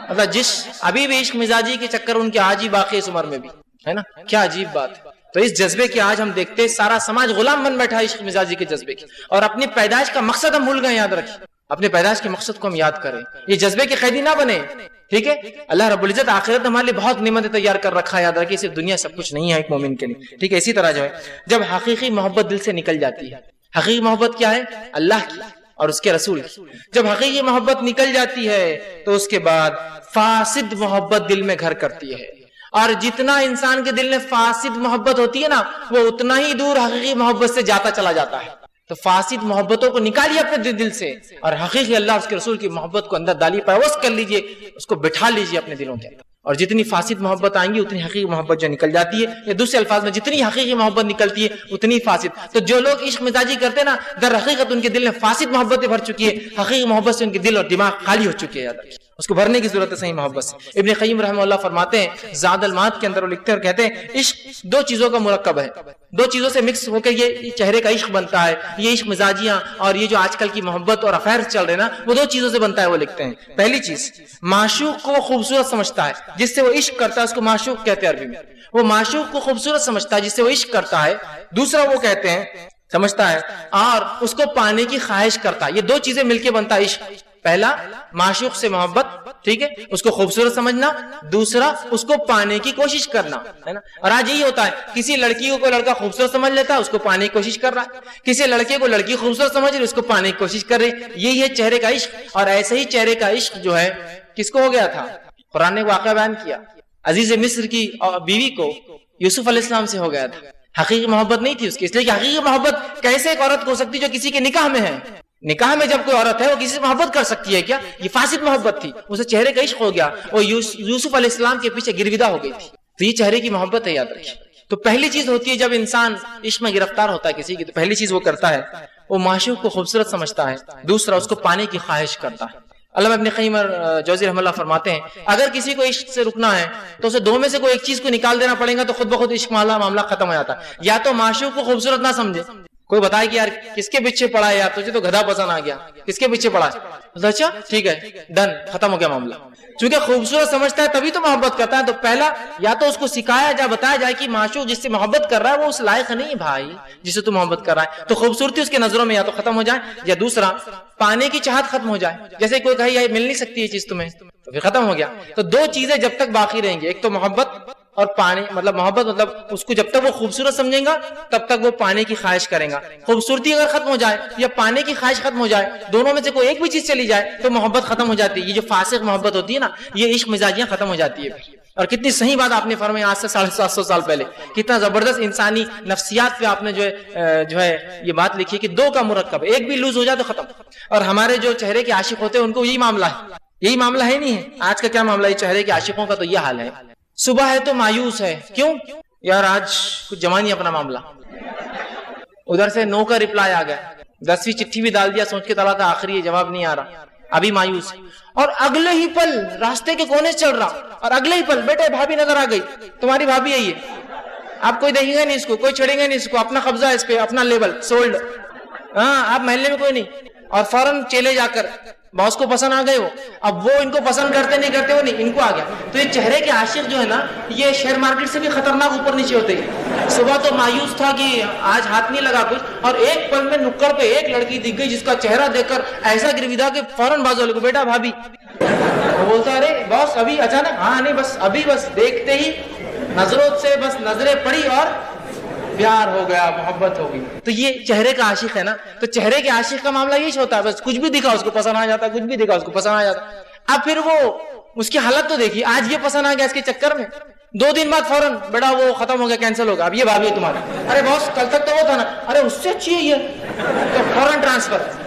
ابھی بھی عشق مزاجی کے چکر ان کے آج ہی باقی اس عمر میں بھی ہے نا. کیا عجیب بات ہے. تو اس جذبے کے آج ہم دیکھتے ہیں سارا سماج غلام بن بیٹھا ہے عشق مزاجی کے جذبے کی, اور اپنی پیدائش کا مقصد ہم بھول گئے. یاد رکھیں اپنے پیدائش کے مقصد کو ہم یاد کریں, یہ جذبے کے قیدی نہ بنے. ٹھیک ہے, اللہ رب العزت آخرت ہمارے لیے بہت نعمتیں تیار کر رکھا ہے. یاد رکھیں صرف دنیا سب کچھ نہیں ہے ایک مومن کے لیے. ٹھیک ہے, اسی طرح جو ہے جب حقیقی محبت دل سے نکل جاتی ہے, حقیقی محبت کیا ہے؟ اللہ کی اور اس کے رسول کی. جب حقیقی محبت نکل جاتی ہے تو اس کے بعد فاسد محبت دل میں گھر کرتی ہے, اور جتنا انسان کے دل میں فاسد محبت ہوتی ہے نا وہ اتنا ہی دور حقیقی محبت سے جاتا چلا جاتا ہے. تو فاسد محبتوں کو نکالیے اپنے دل سے اور حقیقی اللہ اس کے رسول کی محبت کو اندر ڈالیے, پرورش کر لیجئے, اس کو بٹھا لیجئے اپنے دلوں کے اندر. اور جتنی فاسد محبت آئیں گی اتنی حقیقی محبت جو نکل جاتی ہے, یا دوسرے الفاظ میں جتنی حقیقی محبت نکلتی ہے اتنی فاسد. تو جو لوگ عشق مزاجی کرتے ہیں نا در حقیقت ان کے دل میں فاسد محبتیں بھر چکی ہے, حقیقی محبت سے ان کے دل اور دماغ خالی ہو چکے ہیں. اس کو بھرنے کی ضرورت ہے صحیح محبت سے. ابن قیم رحمہ اللہ فرماتے ہیں زاد المعاد کے اندر وہ لکھتے ہیں اور کہتے ہیں عشق دو چیزوں کا مرکب ہے, دو چیزوں سے مکس ہو کے یہ چہرے کا عشق بنتا ہے. یہ عشق مزاجیاں اور یہ جو آج کل کی محبت اور افیئر چل رہے نا وہ دو چیزوں سے بنتا ہے. وہ لکھتے ہیں پہلی چیز معشوق کو وہ خوبصورت سمجھتا ہے جس سے وہ عشق کرتا ہے, اس کو معشوق کہتے ہیں عربی میں. وہ معشوق کو خوبصورت سمجھتا ہے جس سے وہ عشق کرتا ہے. دوسرا وہ کہتے ہیں سمجھتا ہے اور اس کو پانے کی خواہش کرتا ہے. یہ دو چیزیں مل کے بنتا ہے عشق. پہلا معشوق سے محبت, ٹھیک ہے, اس کو خوبصورت سمجھنا. دوسرا اس کو پانے کی کوشش کرنا, ہے نا. اور آج یہی ہوتا ہے, کسی لڑکی کو کوئی لڑکا خوبصورت سمجھ لیتا ہے, اس کو پانے کی کوشش کر رہا ہے. کسی لڑکے کو لڑکی خوبصورت سمجھ رہی ہے, اس کو پانے کی کوشش کر رہی. یہی ہے چہرے کا عشق. اور ایسے ہی چہرے کا عشق جو ہے کس کو ہو گیا تھا, قرآن نے واقعہ بیان کیا, عزیز مصر کی بیوی کو یوسف علیہ السلام سے ہو گیا تھا. حقیقی محبت نہیں تھی اس کی, اس لیے کہ حقیقی محبت کیسے ایک عورت کو ہو سکتی جو کسی کے نکاح میں ہے. نکاح میں جب کوئی عورت ہے وہ کسی سے محبت کر سکتی ہے کیا؟ یہ فاسد محبت تھی, اسے چہرے کا عشق ہو گیا, وہ یوسف علیہ السلام کے پیچھے گرویدہ ہو گئی تھی. تو یہ چہرے کی محبت ہے, یاد رکھیے. تو پہلی چیز ہوتی ہے جب انسان عشق میں گرفتار ہوتا ہے کسی کی, تو پہلی چیز وہ کرتا ہے وہ معشوق کو خوبصورت سمجھتا ہے. دوسرا اس کو پانے کی خواہش کرتا ہے. علامہ ابن قیم جوزی رحمہ اللہ فرماتے ہیں اگر کسی کو عشق سے رکنا ہے تو اسے دو میں سے کوئی ایک چیز کو نکال دینا پڑے گا, تو خود بخود عشق والا معاملہ ختم ہو جاتا ہے. یا تو معشوق کو خوبصورت نہ سمجھے, کوئی بتائے کہ یار کس کے پیچھے پڑا ہے, یار تجھے تو گدھا پسند آ گیا, کس کے پیچھے پڑا ہے, اچھا ٹھیک ہے ڈن, ختم ہو گیا معاملہ. چونکہ خوبصورت سمجھتا ہے تبھی تو محبت کرتا ہے. تو پہلا یا تو اس کو سکھایا جائے, بتایا جائے کہ معشوق جس سے محبت کر رہا ہے وہ اس لائق نہیں بھائی جس سے تو محبت کر رہا ہے, تو خوبصورتی اس کے نظروں میں یا تو ختم ہو جائے, یا دوسرا پانے کی چاہت ختم ہو جائے. جیسے کوئی کہے یہ مل نہیں سکتی یہ چیز تمہیں, تو پھر ختم ہو گیا. تو دو چیزیں جب تک باقی رہیں گی, ایک تو محبت اور پانی, مطلب محبت مطلب اس کو جب تک وہ خوبصورت سمجھیں گا تب تک وہ پانے کی خواہش کریں گا. خوبصورتی اگر ختم ہو جائے یا پانے کی خواہش ختم ہو جائے, دونوں میں سے کوئی ایک بھی چیز چلی جائے تو محبت ختم ہو جاتی ہے. یہ جو فاسق محبت ہوتی ہے نا, یہ عشق مزاجیاں ختم ہو جاتی ہے. اور کتنی صحیح بات آپ نے فرمائی آج سے 750 سال پہلے, کتنا زبردست انسانی نفسیات پہ آپ نے جو ہے یہ بات لکھی کہ دو کا مرکب, ایک بھی لوز ہو جائے تو ختم. اور ہمارے جو چہرے کے عاشق ہوتے ہیں ان کو یہی معاملہ ہے, یہی معاملہ ہے نہیں ہے. آج کا کیا معاملہ ہے چہرے کے عاشقوں کا, تو یہ حال ہے. صبح ہے تو مایوس ہے, کیوں یار آج کچھ جمع نہیں اپنا معاملہ. ادھر سے نو کا رپلائی آ گیا, 10ویں چٹھی بھی ڈال دیا, سوچ کے ڈالا تھا آخری جواب نہیں آ رہا, ابھی مایوس. اور اگلے ہی پل راستے کے کونے سے چل رہا, اور اگلے ہی پل بیٹے بھابھی نظر آ گئی, تمہاری بھابھی ہے یہ, آپ کوئی دیکھیں گے نہیں اس کو, کوئی چھڑیں گے نہیں اس کو, اپنا قبضہ اس پہ, اپنا لیبل سولڈ, ہاں آپ محلے میں کوئی نہیں. اور فوراً چلے جا کر باس کو پسند آ گئے وہ, اب وہ ان کو پسند کرتے نہیں کرتے وہ نہیں, ان کو آ گیا. تو یہ چہرے کے عاشق جو ہے نا یہ شیئر مارکیٹ سے بھی خطرناک اوپر نیچے ہوتے ہیں. صبح تو مایوس تھا کہ آج ہاتھ نہیں لگا کچھ, اور ایک پل میں نکڑ پہ ایک لڑکی دکھ گئی جس کا چہرہ دیکھ کر ایسا گرویدہ کہ فوراً بازو والے کو بیٹا بھابھی, وہ بولتا ارے باس ابھی اچانک, ہاں نہیں بس ابھی, بس دیکھتے ہی نظروں سے بس نظریں پڑی اور پیار ہو گیا, محبت ہو گئی. تو یہ چہرے کا عاشق ہے نا. تو چہرے کے عاشق کا معاملہ یہی ہوتا ہے, بس کچھ بھی دکھا اس کو پسند آ جاتا, کچھ بھی دکھا اس کو پسند آ جاتا. اب پھر وہ اس کی حالت تو دیکھیے, آج یہ پسند آ گیا اس کے چکر میں, 2 دن بعد فوراً بیٹا وہ ختم ہو گیا, کینسل ہوگا, اب یہ بھابھی ہے تمہارا, ارے باس کل تک تو وہ تھا نا, ارے اس سے اچھی ہے یہ, تو فوراً ٹرانسفر.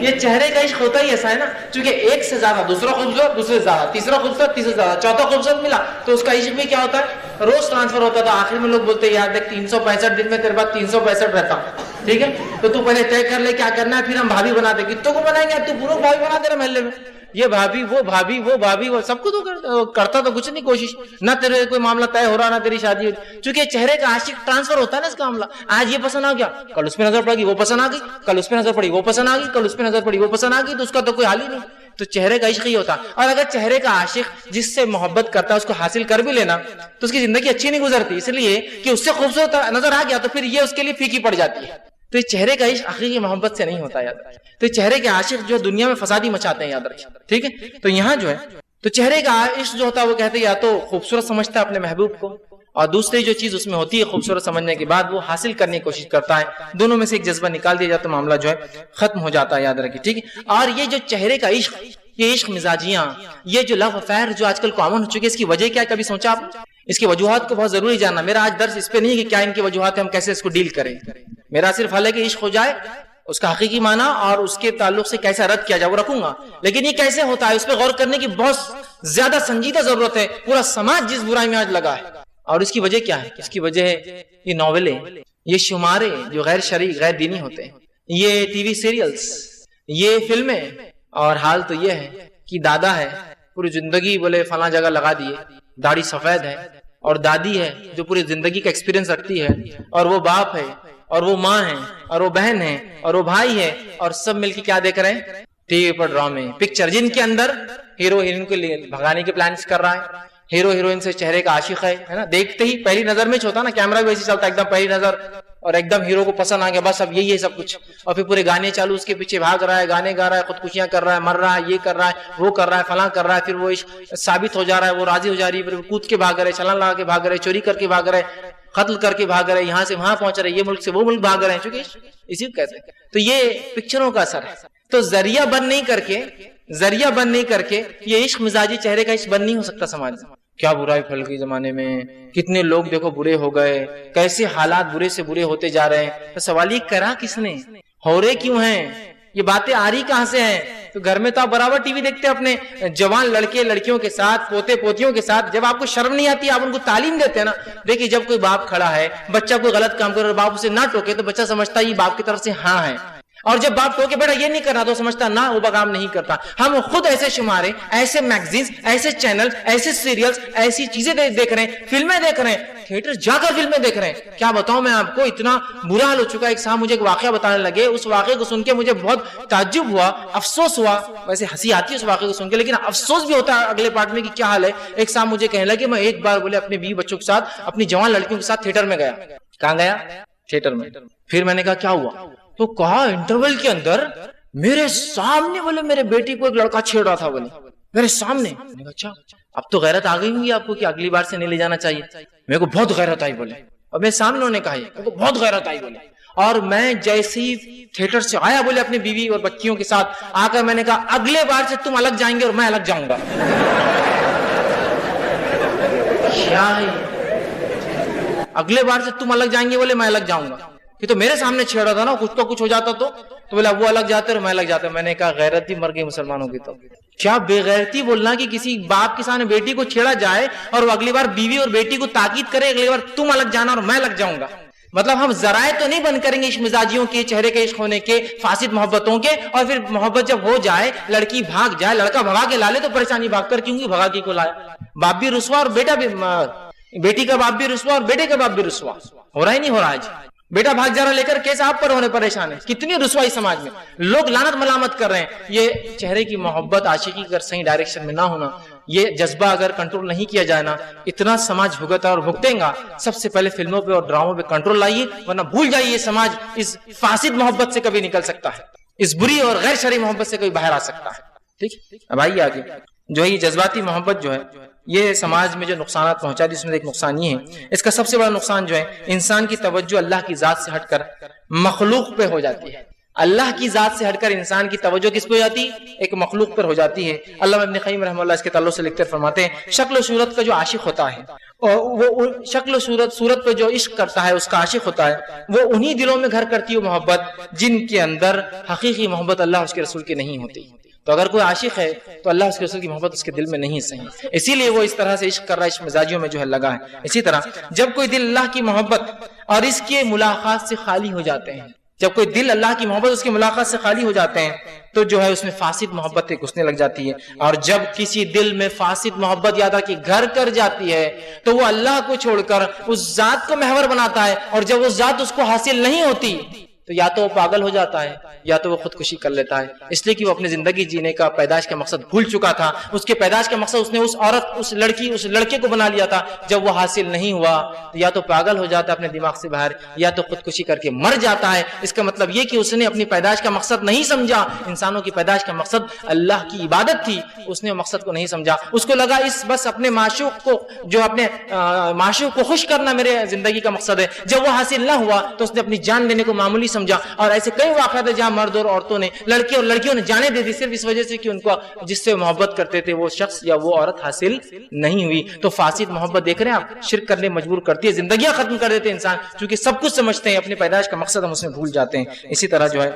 یہ چہرے کا عشق ہوتا ہی ایسا ہے نا, چونکہ ایک سے زیادہ, دوسرا خوبصورت دوسرے سے زیادہ, تیسرا خوبصورت تیسرے سے زیادہ, چوتھا خوبصورت ملا, تو اس کا عشق بھی کیا ہوتا ہے, روز ٹرانسفر ہوتا تھا. آخر میں لوگ بولتے ہیں یار دیکھ 365 دن میں تیرے بعد 365 رہتا ہوں, ٹھیک ہے, تو پہلے طے کر لے کیا کرنا ہے, پھر ہم بھابھی بنا دیں. کتوں کو بنائیں گے, تو پورا بھابھی بنا دے رہا محلے میں, یہ بھابھی وہ بھابھی وہ بھابھی وہ, سب کو تو کرتا تو کچھ نہیں کوشش, نہ تیرے کوئی معاملہ طے ہو رہا نہ تیری شادی ہو. چونکہ چہرے کا عاشق ٹرانسفر ہوتا ہے نا اس کا معاملہ, آج یہ پسند آ گیا, کل اس پہ نظر پڑ گئی وہ پسند آ گئی, کل اس پہ نظر پڑی وہ پسند آ گئی, کل اس پہ نظر پڑی وہ پسند آ گئی, تو اس کا تو کوئی حال ہی نہیں. تو چہرے کا عشق ہی ہوتا. اور اگر چہرے کا عاشق جس سے محبت کرتا ہے اس کو حاصل کر بھی لینا تو اس کی زندگی اچھی نہیں گزرتی, اس لیے کہ اس سے خوبصورت نظر آ گیا تو پھر یہ اس کے لیے پھیکی پڑ جاتی ہے. تو یہ چہرے کا عشق حقیقی محبت سے نہیں ہوتا, یاد رکھیں. تو چہرے کے عاشق جو دنیا میں فسادی مچاتے ہیں, یاد رکھیں, ٹھیک ہے. تو یہاں جو ہے تو چہرے کا عشق جو ہوتا ہے وہ کہتے ہیں یا تو خوبصورت سمجھتا ہے اپنے محبوب کو, اور دوسری جو چیز اس میں ہوتی ہے خوبصورت سمجھنے کے بعد وہ حاصل کرنے کی کوشش کرتا ہے. دونوں میں سے ایک جذبہ نکال دیا جاتا تو معاملہ جو ہے ختم ہو جاتا ہے, یاد رکھیں, ٹھیک ہے. اور یہ جو چہرے کا عشق یہ عشق مزاجیاں، یہ جو لو افیئر جو آج کل کامن ہو چکے، اس کی وجہ کیا ہے کبھی سوچا آپ؟ اس کی وجوہات کو بہت ضروری جاننا. میرا آج درس اس پہ نہیں ہے کہ کیا ان کی وجوہات ہیں، ہم کیسے اس کو ڈیل کریں. میرا صرف حل ہے کہ عشق ہو جائے، اس کا حقیقی معنی اور اس کے تعلق سے کیسا رد کیا جائے وہ رکھوں گا. لیکن یہ کیسے ہوتا ہے اس پہ غور کرنے کی بہت زیادہ سنجیدہ ضرورت ہے. پورا سماج جس برائی میں آج لگا ہے، اور اس کی وجہ کیا ہے؟ اس کی وجہ ہے یہ ناولیں، یہ شمارے جو غیر شرعی غیر دینی ہوتے ہیں، یہ ٹی وی سیریلز، یہ فلمیں. اور حال تو یہ ہے کہ دادا ہے پوری زندگی بولے فلاں جگہ لگا دیے، داڑھی سفید ہے، اور دادی ہے جو پوری زندگی کا ایکسپیرینس رکھتی ہے، اور وہ باپ ہے، اور وہ ماں ہے، اور وہ بہن ہے، اور وہ بھائی ہے، اور سب مل کے کیا دیکھ رہے ہیں؟ ٹی وی پر ڈرامے، پکچر جن کے اندر ہیرو ہیروئن کو بھگانے کے پلانس کر رہا ہے، ہیرو ہیروئن سے چہرے کا عاشق ہے نا، دیکھتے ہی پہلی نظر میں ہوتا نا، کیمرہ بھی ویسے چلتا ہے ایک دم پہلی نظر، اور ایک دم ہیرو کو پسند آ گیا، بس اب یہی ہے سب کچھ. اور پھر پورے گانے چالو، اس کے پیچھے بھاگ رہا ہے، گانے گا رہا ہے، خودکشیاں کر رہا ہے، مر رہا ہے، یہ کر رہا ہے، وہ کر رہا ہے، فلاں کر رہا ہے. پھر وہ ثابت ہو جا رہا ہے، وہ راضی ہو جا رہی ہے، پھر کود کے بھاگ رہے، چھلانگ لگا کے بھاگ رہے، چوری کر کے بھاگ رہے، قتل کر کے بھاگ رہے، یہاں سے وہاں پہنچ رہے، یہ ملک سے وہ ملک بھاگ رہے ہیں، چونکہ اسی کو کہتے ہیں. تو یہ پکچروں کا اثر ہے. تو ذریعہ بند نہیں کر کے یہ عشق مزاجی چہرے کا عشق بند نہیں ہو سکتا سماج میں. کیا برائی پھیل گئی زمانے میں، کتنے لوگ دیکھو برے ہو گئے، کیسے حالات برے سے برے ہوتے جا رہے ہیں. تو سوال یہ کرا کس نے؟ ہو رہے کیوں ہیں یہ باتیں؟ آ رہی کہاں سے ہیں؟ تو گھر میں تو آپ برابر ٹی وی دیکھتے ہیں اپنے جوان لڑکے لڑکیوں کے ساتھ، پوتے پوتیوں کے ساتھ. جب آپ کو شرم نہیں آتی آپ ان کو تعلیم دیتے ہیں نا. دیکھیے جب کوئی باپ کھڑا ہے، بچہ کوئی غلط کام کرے اور باپ اسے نہ ٹوکے تو بچہ سمجھتا ہے یہ باپ کی طرف سے ہاں ہے. اور جب باپ ٹوکے بیٹا یہ نہیں کرنا تو سمجھتا نہ وہ کام نہیں کرتا. ہم خود ایسے شمارے، ایسے میگزینز، ایسے چینل، ایسے سیریلز، ایسی چیزیں دیکھ رہے ہیں، فلمیں دیکھ رہے ہیں، تھیٹر جا کر فلمیں دیکھ رہے ہیں. کیا بتاؤں میں آپ کو، اتنا برا حال ہو چکا ہے. ایک صاحب مجھے ایک واقعہ بتانے لگے، اس واقعے کو سن کے مجھے بہت تعجب ہوا، افسوس ہوا. ویسے ہنسی آتی ہے اس واقعے کو سن کے، لیکن افسوس بھی ہوتا ہے اگلے پارٹ میں کہ کیا حال ہے. ایک صاحب مجھے کہنے لگے میں ایک بار بولے اپنے بیوی بچوں کے ساتھ، اپنی جوان لڑکیوں کے ساتھ تھیٹر میں گیا. کہاں گیا؟ تھیٹر میں. پھر میں نے کہا کیا ہوا؟ تو کہا انٹرول کے اندر میرے سامنے بولے میرے بیٹی کو ایک لڑکا چھیڑ رہا تھا، بولے میرے سامنے. میں نے کہا اچھا اب تو غیرت آ گئی ہوگی آپ کو کہ اگلی بار سے نہیں لے جانا چاہیے. میرے کو بہت غیرت آئی بولے، اور میرے سامنے انہوں نے کہا میرے کو بہت غیرت آئی بولے. اور میں جیسے ہی تھیٹر سے آیا بولے اپنی بیوی اور بچیوں کے ساتھ آ کر میں نے کہا اگلے بار سے تم الگ جائیں گے اور میں الگ جاؤں گا. کیا اگلے بار سے تم الگ جائیں گے بولے میں الگ جاؤں گا؟ کہ تو میرے سامنے چھیڑا تھا نا، کچھ ہو جاتا تو بولا وہ الگ جاتے اور میں الگ جاتا. میں نے کہا غیرت ہی مر گئی مسلمانوں کی. تو کیا بے غیرتی بولنا کہ کسی باپ کے سامنے بیٹی کو چھیڑا جائے اور وہ اگلی بار بیوی اور بیٹی کو تاکید کرے اگلی بار تم الگ جانا اور میں الگ جاؤں گا. مطلب ہم ذرائع تو نہیں بند کریں گے عشق مزاجیوں کے، چہرے کے عشق ہونے کے، فاسد محبتوں کے، اور پھر محبت جب ہو جائے، لڑکی بھاگ جائے، لڑکا بھگا کے لا لے تو پریشانی بھاگ کر کیوں بھگا کے کو لایا. باپ بھی رسوا اور بیٹا بھی، بیٹی کا باپ بھی رسوا اور بیٹے کا باپ بھی رسوا. ہو رہا ہی نہیں ہو رہا آج. بیٹا بھاگ جا رہا لے کر کیس آپ پر ہونے پریشان ہے. کتنی رسوائی سماج میں، لوگ لعنت ملامت کر رہے ہیں. یہ چہرے کی محبت عاشقی اگر صحیح ڈائریکشن میں نہ ہونا، یہ جذبہ اگر کنٹرول نہیں کیا جائے نا، اتنا سماج بھگتا اور بھگتیں گا. سب سے پہلے فلموں پہ اور ڈراموں پہ کنٹرول لائیے، ورنہ بھول جائیے یہ سماج اس فاسد محبت سے کبھی نکل سکتا ہے، اس بری اور غیر شرعی محبت سے کبھی باہر آ سکتا ہے. ٹھیک. اب آئیے آگے. جو ہے یہ جذباتی محبت جو ہے یہ سماج میں جو نقصانات پہنچا دی، اس میں ایک نقصان یہ ہے، اس کا سب سے بڑا نقصان جو ہے انسان کی توجہ اللہ کی ذات سے ہٹ کر مخلوق پہ ہو جاتی ہے. اللہ کی ذات سے ہٹ کر انسان کی توجہ کس پہ ہو جاتی؟ ایک مخلوق پر ہو جاتی ہے. علامہ ابن قیم رحمہ اللہ اس کے تعلق سے لکھتے فرماتے ہیں شکل و صورت کا جو عاشق ہوتا ہے، اور وہ شکل و صورت پہ جو عشق کرتا ہے اس کا عاشق ہوتا ہے، وہ انہی دلوں میں گھر کرتی ہے محبت جن کے اندر حقیقی محبت اللہ اس کے رسول کی نہیں ہوتی. تو اگر کوئی عاشق ہے تو اللہ اس کے رسول کی محبت اس کے دل میں نہیں صحیح، اسی لیے وہ اس طرح سے عشق کر رہا ہے، عشق مزاجیوں میں جو ہے لگا ہے. اسی طرح جب کوئی دل اللہ کی محبت اور اس کے ملاقات سے خالی ہو جاتے ہیں، جب کوئی دل اللہ کی محبت اس کی ملاقات سے خالی ہو جاتے ہیں تو جو ہے اس میں فاسد محبت گھسنے لگ جاتی ہے. اور جب کسی دل میں فاسد محبت یاد کی گھر کر جاتی ہے تو وہ اللہ کو چھوڑ کر اس ذات کو محور بناتا ہے، اور جب وہ ذات اس کو حاصل نہیں ہوتی تو یا تو وہ پاگل ہو جاتا ہے یا تو وہ خودکشی کر لیتا ہے، اس لیے کہ وہ اپنی زندگی جینے کا پیدائش کا مقصد بھول چکا تھا. اس کے پیدائش کا مقصد اس نے اس عورت، اس لڑکی، اس لڑکے کو بنا لیا تھا. جب وہ حاصل نہیں ہوا تو یا تو پاگل ہو جاتا ہے اپنے دماغ سے باہر، یا تو خودکشی کر کے مر جاتا ہے. اس کا مطلب یہ کہ اس نے اپنی پیدائش کا مقصد نہیں سمجھا. انسانوں کی پیدائش کا مقصد اللہ کی عبادت تھی، اس نے مقصد کو نہیں سمجھا. اس کو لگا اس بس اپنے معشوق کو، جو اپنے معشوق کو خوش کرنا میرے زندگی کا مقصد ہے. جب وہ حاصل نہ ہوا تو اس نے اپنی جان لینے کو معمولی سمجھا. اور ایسے کئی واقعات ہیں جہاں مرد اور عورتوں نے, لڑکے اور لڑکیوں نے جانیں دے دی صرف اس وجہ سے کہ ان کو جس سے محبت کرتے تھے وہ شخص یا وہ عورت حاصل نہیں ہوئی. تو فاسد محبت دیکھ رہے ہیں آپ, شرک کرنے مجبور کرتی ہے, زندگیاں ختم کر دیتے ہیں انسان, چونکہ سب کچھ سمجھتے ہیں, اپنی پیدائش کا مقصد ہم اس میں بھول جاتے ہیں. اسی طرح جو ہے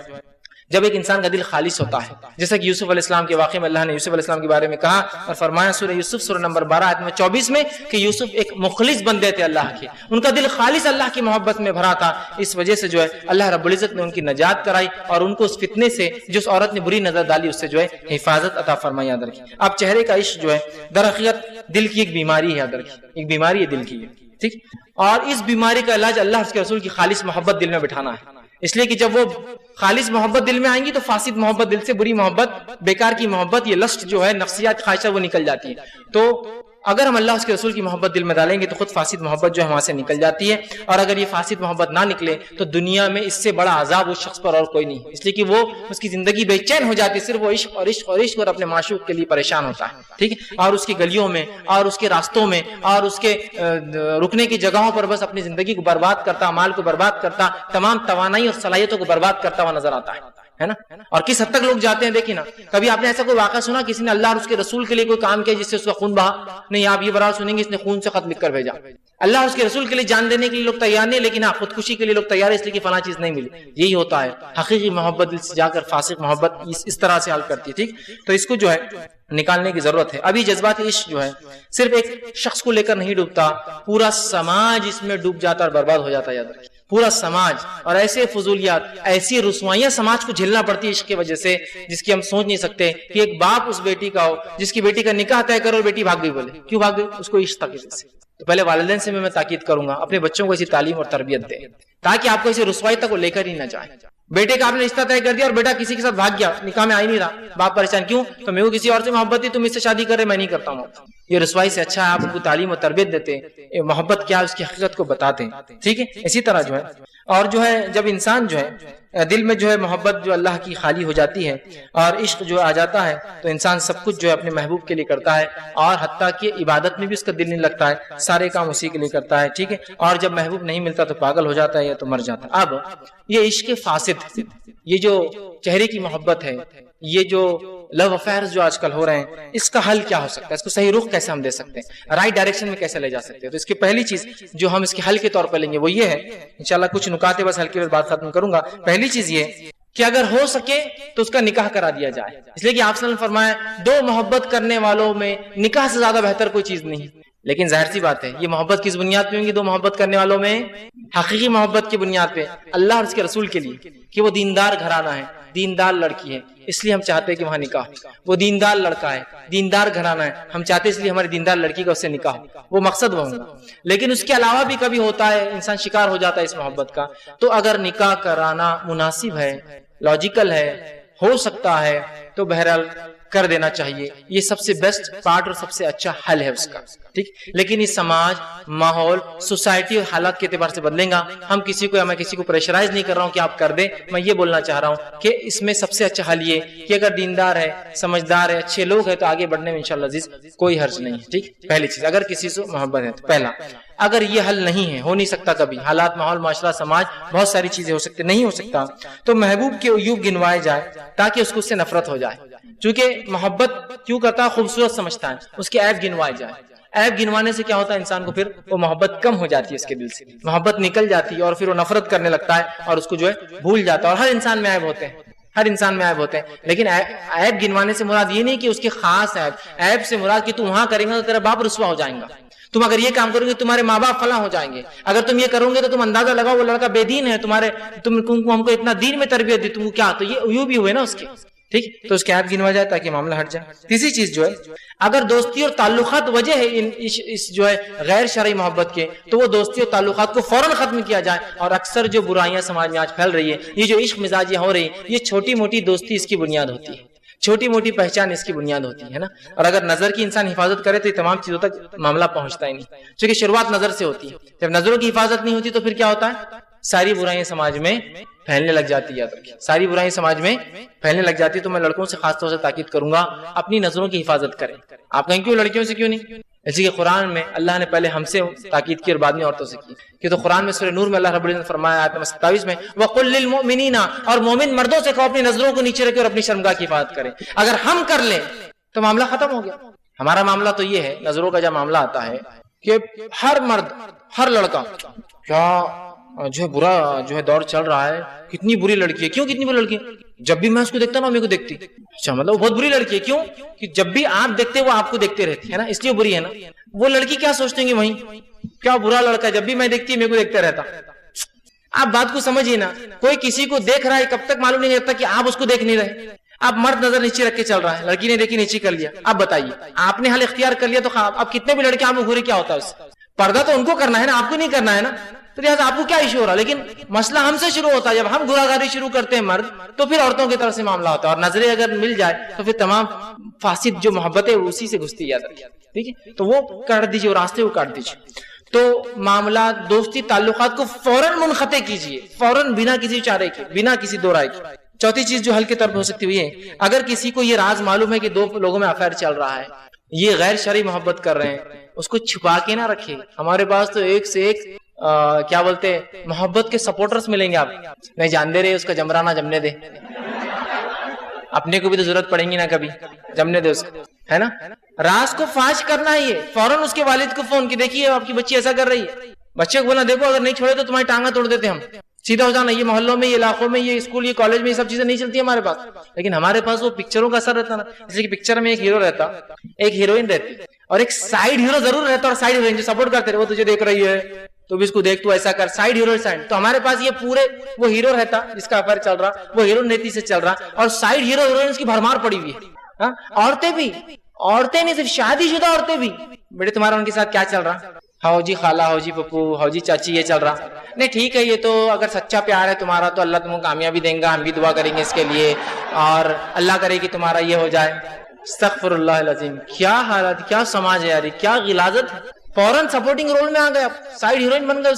جب ایک انسان کا دل خالص ہوتا ہے, جیسا کہ یوسف علیہ السلام کے واقعے میں اللہ نے یوسف علیہ السلام کے بارے میں کہا اور فرمایا سورہ یوسف سورہ نمبر 12 آیت میں 24 میں کہ یوسف ایک مخلص بندے تھے اللہ کے, ان کا دل خالص اللہ کی محبت میں بھرا تھا. اس وجہ سے جو ہے اللہ رب العزت نے ان کی نجات کرائی اور ان کو اس فتنے سے جس عورت نے بری نظر ڈالی اس سے جو ہے حفاظت عطا فرمائی. یاد رکھیں اب چہرے کا عشق جو ہے در حقیقت دل کی ایک بیماری ہے, یاد رکھیں ایک بیماری ہے دل کی, ٹھیک. اور اس بیماری کا علاج اللہ اس کے رسول کی خالص محبت دل میں بٹھانا ہے. اس لیے کہ جب وہ خالص محبت دل میں آئیں گی تو فاسد محبت, دل سے بری محبت, بیکار کی محبت, یہ لسٹ جو ہے نفسیات خواہشات وہ نکل جاتی ہے. تو اگر ہم اللہ اس کے رسول کی محبت دل میں ڈالیں گے تو خود فاسد محبت جو ہے وہاں سے نکل جاتی ہے. اور اگر یہ فاسد محبت نہ نکلے تو دنیا میں اس سے بڑا عذاب اس شخص پر اور کوئی نہیں, اس لیے کہ وہ اس کی زندگی بے چین ہو جاتی ہے, صرف وہ عشق اور عشق اور عشق اور اپنے معشوق کے لیے پریشان ہوتا ہے, ٹھیک ہے. اور اس کی گلیوں میں اور اس کے راستوں میں اور اس کے رکنے کی جگہوں پر بس اپنی زندگی کو برباد کرتا, مال کو برباد کرتا, تمام توانائی اور صلاحیتوں کو برباد کرتا ہوا نظر آتا ہے نا. اور کس حد تک لوگ جاتے ہیں دیکھیں نا, کبھی آپ نے ایسا کوئی واقعہ سنا کسی نے اللہ اور اس کے رسول کے لیے کوئی کام کیا جس سے اس کا خون بہا؟ نہیں. آپ یہ برابر سنیں گے اس نے خون سے خط لکھ کر بھیجا. اللہ اور اس کے رسول کے لیے جان دینے کے لیے لوگ تیار نہیں, لیکن ہاں خودکشی کے لیے لوگ تیار ہے اس لیے کہ فلاں چیز نہیں ملی. یہی ہوتا ہے حقیقی محبت دل سے جا کر فاسق محبت اس طرح سے حل کرتی ہے, ٹھیک. تو اس کو جو ہے نکالنے کی ضرورت ہے. ابھی جذبات عشق جو ہے صرف ایک شخص کو لے کر نہیں ڈوبتا, پورا سماج اس میں ڈوب جاتا اور برباد ہو جاتا ہے. یاد رکھیں پورا سماج, اور ایسے فضولیات ایسی رسوائیاں سماج کو جھیلنا پڑتی ہے عشق کی وجہ سے جس کی ہم سوچ نہیں سکتے. کہ ایک باپ اس بیٹی کا ہو جس کی بیٹی کا نکاح طے کرو اور بیٹی بھاگ گئی, بولے کیوں بھاگ گئی؟ اس کو عشق تھا کسی سے. تو پہلے والدین سے میں تاکید کروں گا اپنے بچوں کو ایسی تعلیم اور تربیت دیں تاکہ آپ کو ایسی رسوائی تک وہ لے کر ہی نہ جائیں. بیٹے کا آپ نے رشتہ طے کر دیا اور بیٹا کسی کے ساتھ بھاگ گیا, نکاح میں آ ہی نہیں رہا, باپ پریشان, کیوں؟ تو میرے کو کسی اور سے محبت تھی, تم اس سے شادی کر رہے, میں نہیں کرتا ہوں. یہ رسوائی سے اچھا ہے آپ ان کو تعلیم اور تربیت دیتے ہیں, محبت کیا اس کی حقیقت کو بتاتے ہیں, ٹھیک ہے. اسی طرح جو ہے اور جو ہے جب انسان جو ہے دل میں جو ہے محبت جو اللہ کی خالی ہو جاتی ہے اور عشق جو آ جاتا ہے تو انسان سب کچھ جو ہے اپنے محبوب کے لیے کرتا ہے, اور حتیٰ کہ عبادت میں بھی اس کا دل نہیں لگتا ہے, سارے کام اسی کے لیے کرتا ہے, ٹھیک ہے. اور جب محبوب نہیں ملتا تو پاگل ہو جاتا ہے یا تو مر جاتا ہے. اب یہ عشق فاسد, یہ جو چہرے کی محبت ہے, یہ جو لو افیئرز جو آج کل ہو رہے ہیں, اس کا حل کیا ہو سکتا ہے؟ اس کو صحیح رخ کیسے ہم دے سکتے ہیں, رائٹ ڈائریکشن میں کیسے لے جا سکتے ہیں؟ تو اس کی پہلی چیز جو ہم اس کے حل کے طور پر لیں گے وہ یہ ہے, انشاءاللہ کچھ نکاتے بس ہلکی بات ختم کروں گا. پہلی چیز یہ کہ اگر ہو سکے تو اس کا نکاح کرا دیا جائے, اس لیے کہ آپ صلی اللہ علیہ وسلم فرمایا دو محبت کرنے والوں میں نکاح سے زیادہ بہتر کوئی چیز نہیں. لیکن ظاہر سی بات ہے یہ محبت کس بنیاد پہ ہوں گی؟ دو محبت کرنے والوں میں حقیقی محبت کی بنیاد پہ, اللہ اور اس کے رسول کے لیے, کہ وہ دیندار گھرانہ ہے, دیندار لڑکی ہے, اس لیے ہم چاہتے ہیں کہ وہاں نکاح. وہ دیندار لڑکا ہے, دیندار گھرانہ ہے, ہم چاہتے ہیں اس لیے ہماری دیندار لڑکی کا اس سے نکاح ہو. وہ مقصد وہ ہوگا. لیکن اس کے علاوہ بھی کبھی ہوتا ہے انسان شکار ہو جاتا ہے اس محبت کا, تو اگر نکاح کرانا مناسب ہے, لاجیکل ہے, ہو سکتا ہے, تو بہرحال کر دینا چاہیے. یہ سب سے بیسٹ پارٹ اور سب سے اچھا حل ہے اس کا, ٹھیک. لیکن یہ سماج, ماحول, سوسائٹی اور حالات کے اعتبار سے بدلیں گا. ہم کسی کو, میں کسی کو پریشرائز نہیں کر رہا ہوں کہ آپ کر دیں. میں یہ بولنا چاہ رہا ہوں کہ اس میں سب سے اچھا حل یہ کہ اگر دیندار ہے, سمجھدار ہے, اچھے لوگ ہیں تو آگے بڑھنے میں انشاءاللہ عزیز کوئی حرج نہیں ہے, ٹھیک. پہلی چیز اگر کسی سے محبت ہے تو پہلا. اگر یہ حل نہیں ہے, ہو نہیں سکتا کبھی, حالات, ماحول, معاشرہ, سماج, بہت ساری چیزیں ہو سکتی, نہیں ہو سکتا, تو محبوب کے عیوب گنوائے جائے تاکہ اس کو اس سے نفرت ہو جائے. چونکہ محبت کیوں کرتا ہے, خوبصورت سمجھتا ہے, اس کے عیب گنوائے جائے. عیب گنوانے سے کیا ہوتا ہے انسان کو, پھر وہ محبت کم ہو جاتی ہے, اس کے دل سے محبت نکل جاتی ہے اور پھر وہ نفرت کرنے لگتا ہے اور اس کو جو ہے بھول جاتا ہے. اور ہر انسان میں عیب ہوتے ہیں, ہر انسان میں عیب ہوتے ہیں, لیکن عیب گنوانے سے مراد یہ نہیں کہ اس کے خاص عیب سے مراد کہ تم وہاں کریں گے تو تیرا باپ رسوا ہو جائیں گا, تم اگر یہ کام کرو گے تمہارے ماں باپ فلاں ہو جائیں گے, اگر تم یہ کرو گے تو تم اندازہ لگاؤ وہ لڑکا بے دین ہے, تم ہم کو اتنا دین میں تربیت دی, تم کو کیا, تو یہ یوں بھی ہوئے نا اس کے, ٹھیک. تو اس کے عیب گنوا جائے تاکہ معاملہ ہٹ جائے. تیسری چیز جو ہے اگر دوستی اور تعلقات وجہ ہے اس جو ہے غیر شرعی محبت کے, تو وہ دوستی اور تعلقات کو فوراً ختم کیا جائے. اور اکثر جو برائیاں سماج میں آج پھیل رہی ہے, یہ جو عشق مزاجیاں ہو رہی ہیں, یہ چھوٹی موٹی دوستی اس کی بنیاد ہوتی ہے, چھوٹی موٹی پہچان اس کی بنیاد ہوتی ہے نا. اور اگر نظر کی انسان حفاظت کرے تو یہ تمام چیزوں تک معاملہ پہنچتا ہی نہیں, کیونکہ شروعات نظر سے ہوتی ہے. جب نظروں کی حفاظت نہیں ہوتی تو پھر کیا ہوتا ہے, ساری برائیاں سماج میں پھیلنے لگ جاتی ہے. یاد رکھیے ساری برائیاں سماج میں پھیلنے لگ جاتی ہے. تو میں لڑکوں سے خاص طور سے تاکید کروں گا اپنی نظروں کی حفاظت کریں. آپ کہیں کیوں لڑکیوں سے کیوں نہیں, اسی کہ قرآن میں اللہ نے پہلے ہم سے تاکید کی اور بعد میں عورتوں سے کی. کہ تو قرآن میں سورہ نور میں اللہ رب العزت نے فرمایا آیت نمبر 27 میں وَقُلْ لِلْمُؤْمِنِينَ، اور مومن مردوں سے کہو اپنی نظروں کو نیچے رکھے اور اپنی شرمگاہ کی حفاظت کریں. اگر ہم کر لیں تو معاملہ ختم ہو گیا. ہمارا معاملہ تو یہ ہے، نظروں کا جب معاملہ آتا ہے کہ ہر مرد، ہر لڑکا کیا جو ہے برا جو ہے دور چل رہا ہے، کتنی بری لڑکی ہے. کیوں کتنی بری لڑکی ہے؟ جب بھی میں اس کو دیکھتا نا میرے کو دیکھتی. اچھا مطلب وہ بہت بری لڑکی ہے. کیوں؟ کہ جب بھی آپ دیکھتے وہ آپ کو دیکھتے رہتی ہے نا، اس لیے بری ہے نا. وہ لڑکی کیا سوچتے ہیں وہیں کیا برا لڑکا ہے، جب بھی میں دیکھتی میرے کو دیکھتا رہتا. آپ بات کو سمجھیے نا، کوئی کسی کو دیکھ رہا ہے کب تک معلوم نہیں رہتا کہ آپ اس کو دیکھ نہیں رہے. آپ مرد نظر نیچے رکھ کے چل رہا ہے، لڑکی نے دیکھی نیچے کر لیا. آپ بتائیے آپ نے حال اختیار کر لیا تو اب کتنے بھی لڑکے آپ کو گھورے کیا ہوتا ہے اس سے؟ پردہ تو ان کو کرنا ہے نا، آپ کو نہیں کرنا ہے نا. تو لہٰذا آپ کو کیا ایشو ہو رہا ہے؟ لیکن مسئلہ ہم سے شروع ہوتا ہے. جب ہم گناہگاری شروع کرتے ہیں مرد تو پھر عورتوں کی طرف سے معاملہ ہوتا ہے، اور نظریں اگر مل جائے تو پھر تمام فاسد جو محبت ہے اسی سے گھستی جاتی ہے. ٹھیک ہے، تو وہ کاٹ دیجیے، راستے کو کاٹ دیجیے. تو معاملات دوستی تعلقات کو فوراً منقطع کیجیے، فوراً بنا کسی چارے کے، بنا کسی دو رائے کے. چوتھی چیز جو حل کے طور پر ہو سکتی ہوئی ہے، اگر کسی کو یہ راز معلوم ہے کہ دو لوگوں میں افیئر چل رہا ہے، یہ غیر شرعی محبت کر رہے ہیں، اس کو چھپا کے نہ رکھے. ہمارے پاس تو ایک سے ایک کیا بولتے ہیں محبت کے سپورٹرز ملیں گے. آپ نہیں جانتے رہے اس کا جمرانا جمنے دے، اپنے کو بھی تو ضرورت پڑیں گی نا کبھی، جمنے دے اس کو، ہے نا. راز کو فاش کرنا ہی ہے. فوراً اس کے والد کو فون کی دیکھیے آپ کی بچی ایسا کر رہی ہے. بچے کو بولنا دیکھو اگر نہیں چھوڑے تو تمہاری ٹانگاں توڑ دیتے ہم. سیدھا ہو جانا. یہ محلوں میں، یہ علاقوں میں، یہ اسکول، یہ کالج میں یہ سب چیزیں نہیں چلتی ہمارے پاس. لیکن ہمارے پاس وہ پکچروں کا اثر رہتا نا. جیسے کہ پکچر میں ایک ہیرو رہتا، ایک ہیروئن رہتی، اور ایک سائیڈ ہیرو ضرور رہتا، اور سائیڈ ہیروئن جو سپورٹ کرتے رہے وہ تجھے دیکھ رہی ہے تو بھی اس کو دیکھ، تو ایسا کر. Side hero side. تو ہمارے پاس یہ پورے وہ ہیرو رہتا جس کا افیئر چل رہا، وہ ہیرو نیتی سے چل رہا، اور سائیڈ ہیرو ہیروئن کی بھرمار پڑی ہوئی ہے. عورتیں بھی، عورتیں نہیں صرف شادی شدہ عورتیں بھی، بیٹے تمہارا ان کے ساتھ کیا چل رہا؟ ہاؤ جی خالہ، ہاؤ جی پپو، ہاؤ جی چاچی، یہ چل رہا. نہیں ٹھیک ہے، یہ تو اگر سچا پیار ہے تمہارا تو اللہ تم کو کامیابی دیں گا، ہم بھی دعا کریں گے اس کے لیے، اور اللہ کرے کہ تمہارا یہ ہو جائے. استغفر اللہ العظیم. کیا حالت، کیا سماج ہے یار، کیا غلاظت. فوراً سپورٹنگ رول میں آ گئے، سائیڈ ہیروئن بن گئے.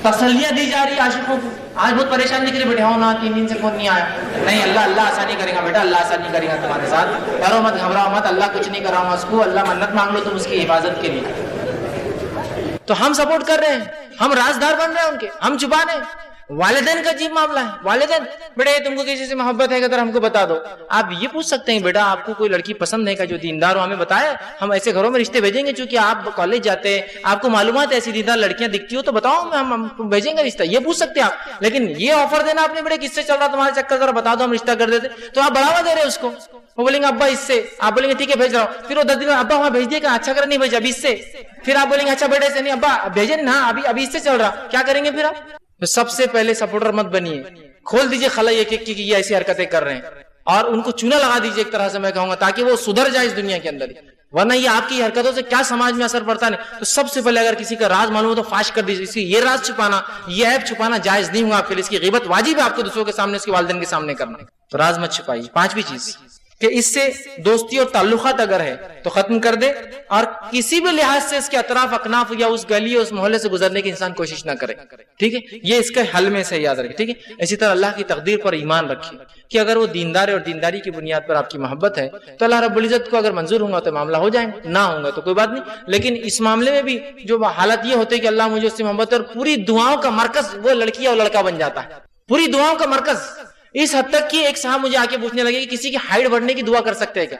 تسلیاں دی جا رہی عاشقوں کو. آج بہت پریشان دکھ رہے بیٹے، ہو نا 3 دن سے فون نہیں آیا. نہیں اللہ آسانی کرے گا بیٹا، اللہ آسانی کرے گا تمہارے ساتھ. ڈرو مت، گھبراؤ مت، اللہ کچھ نہیں کراؤں گا اس کو. اللہ منت مانگ لو تم اس کی حفاظت کے لیے. تو ہم سپورٹ کر رہے ہیں، ہم رازدار بن رہے ہیں ان کے، ہم چھپا رہے ہیں. والدین کا عجیب معاملہ ہے. والدین بیٹے تم کو کسی سے محبت ہے کہ ہم کو بتا دو. آپ یہ پوچھ سکتے ہیں بیٹا آپ کو کوئی لڑکی پسند ہے کا جو دیندار ہو، ہمیں بتایا، ہم ایسے گھروں میں رشتے بھیجیں گے. چونکہ آپ کالج جاتے ہیں، آپ کو معلومات ایسی دیندار لڑکیاں دکھتی ہو تو بتاؤ، ہم بھیجیں گے رشتہ. یہ پوچھ سکتے ہیں آپ. لیکن یہ آفر دینا آپ نے بیٹے کس سے چل رہا تمہارے چکر، ذرا بتا دو ہم رشتہ کر دیتے، تو آپ بڑھاوا دے رہے ہیں اس کو. وہ بولیں گے ابا اس سے، آپ بولیں گے ٹھیک ہے بھیج رہا ہوں. پھر وہ 10 دن میں ابا وہاں بھیج دیے کہ اچھا کر نہیں بھیجا ابھی اس سے. پھر آپ بولیں گے اچھا بیٹے سے نہیں ابا بھیجے نا، ابھی اس سے چل رہا. کیا کریں گے پھر آپ؟ تو سب سے پہلے سپورٹر مت بنیے. کھول دیجئے خلا ایک ایک کی کہ یہ ایسی حرکتیں کر رہے ہیں، اور ان کو چونا لگا دیجئے ایک طرح سے میں کہوں گا، تاکہ وہ سدھر جائے اس دنیا کے اندر. ورنہ یہ آپ کی حرکتوں سے کیا سماج میں اثر پڑتا نہیں. تو سب سے پہلے اگر کسی کا راز معلوم ہو تو فاش کر دیجیے. اس کی یہ راز چھپانا، یہ عیب چھپانا جائز نہیں ہوگا آپ کے لیے. اس کی غیبت واجب ہے آپ کو دوسروں کے سامنے، اس کے والدین کے سامنے کرنا. تو راز مت چھپائیے. 5ویں چیز کہ اس سے دوستی اور تعلقات اگر ہے تو ختم کر دے، اور کسی بھی لحاظ سے اس کے اطراف اکناف یا اس گلی یا اس محلے سے گزرنے کی انسان کوشش نہ کرے. ٹھیک ہے، یہ اس کا حل میں سے یاد رکھے. ٹھیک ہے. اسی طرح اللہ کی تقدیر پر ایمان رکھے کہ اگر وہ دیندار ہے اور دینداری کی بنیاد پر آپ کی محبت ہے تو اللہ رب العزت کو اگر منظور ہوں گا تو معاملہ ہو جائیں گے، نہ ہوں گا تو کوئی بات نہیں. لیکن اس معاملے میں بھی جو حالت یہ ہوتی ہے کہ اللہ مجھے اس سے محبت ہے، اور پوری دعاؤں کا مرکز وہ لڑکی اور لڑکا بن جاتا ہے. پوری دعاؤں کا مرکز اس حد تک کہ ایک صاحب مجھے آ کے پوچھنے لگے کہ کسی کی ہائٹ بڑھنے کی دعا کر سکتے ہیں کیا؟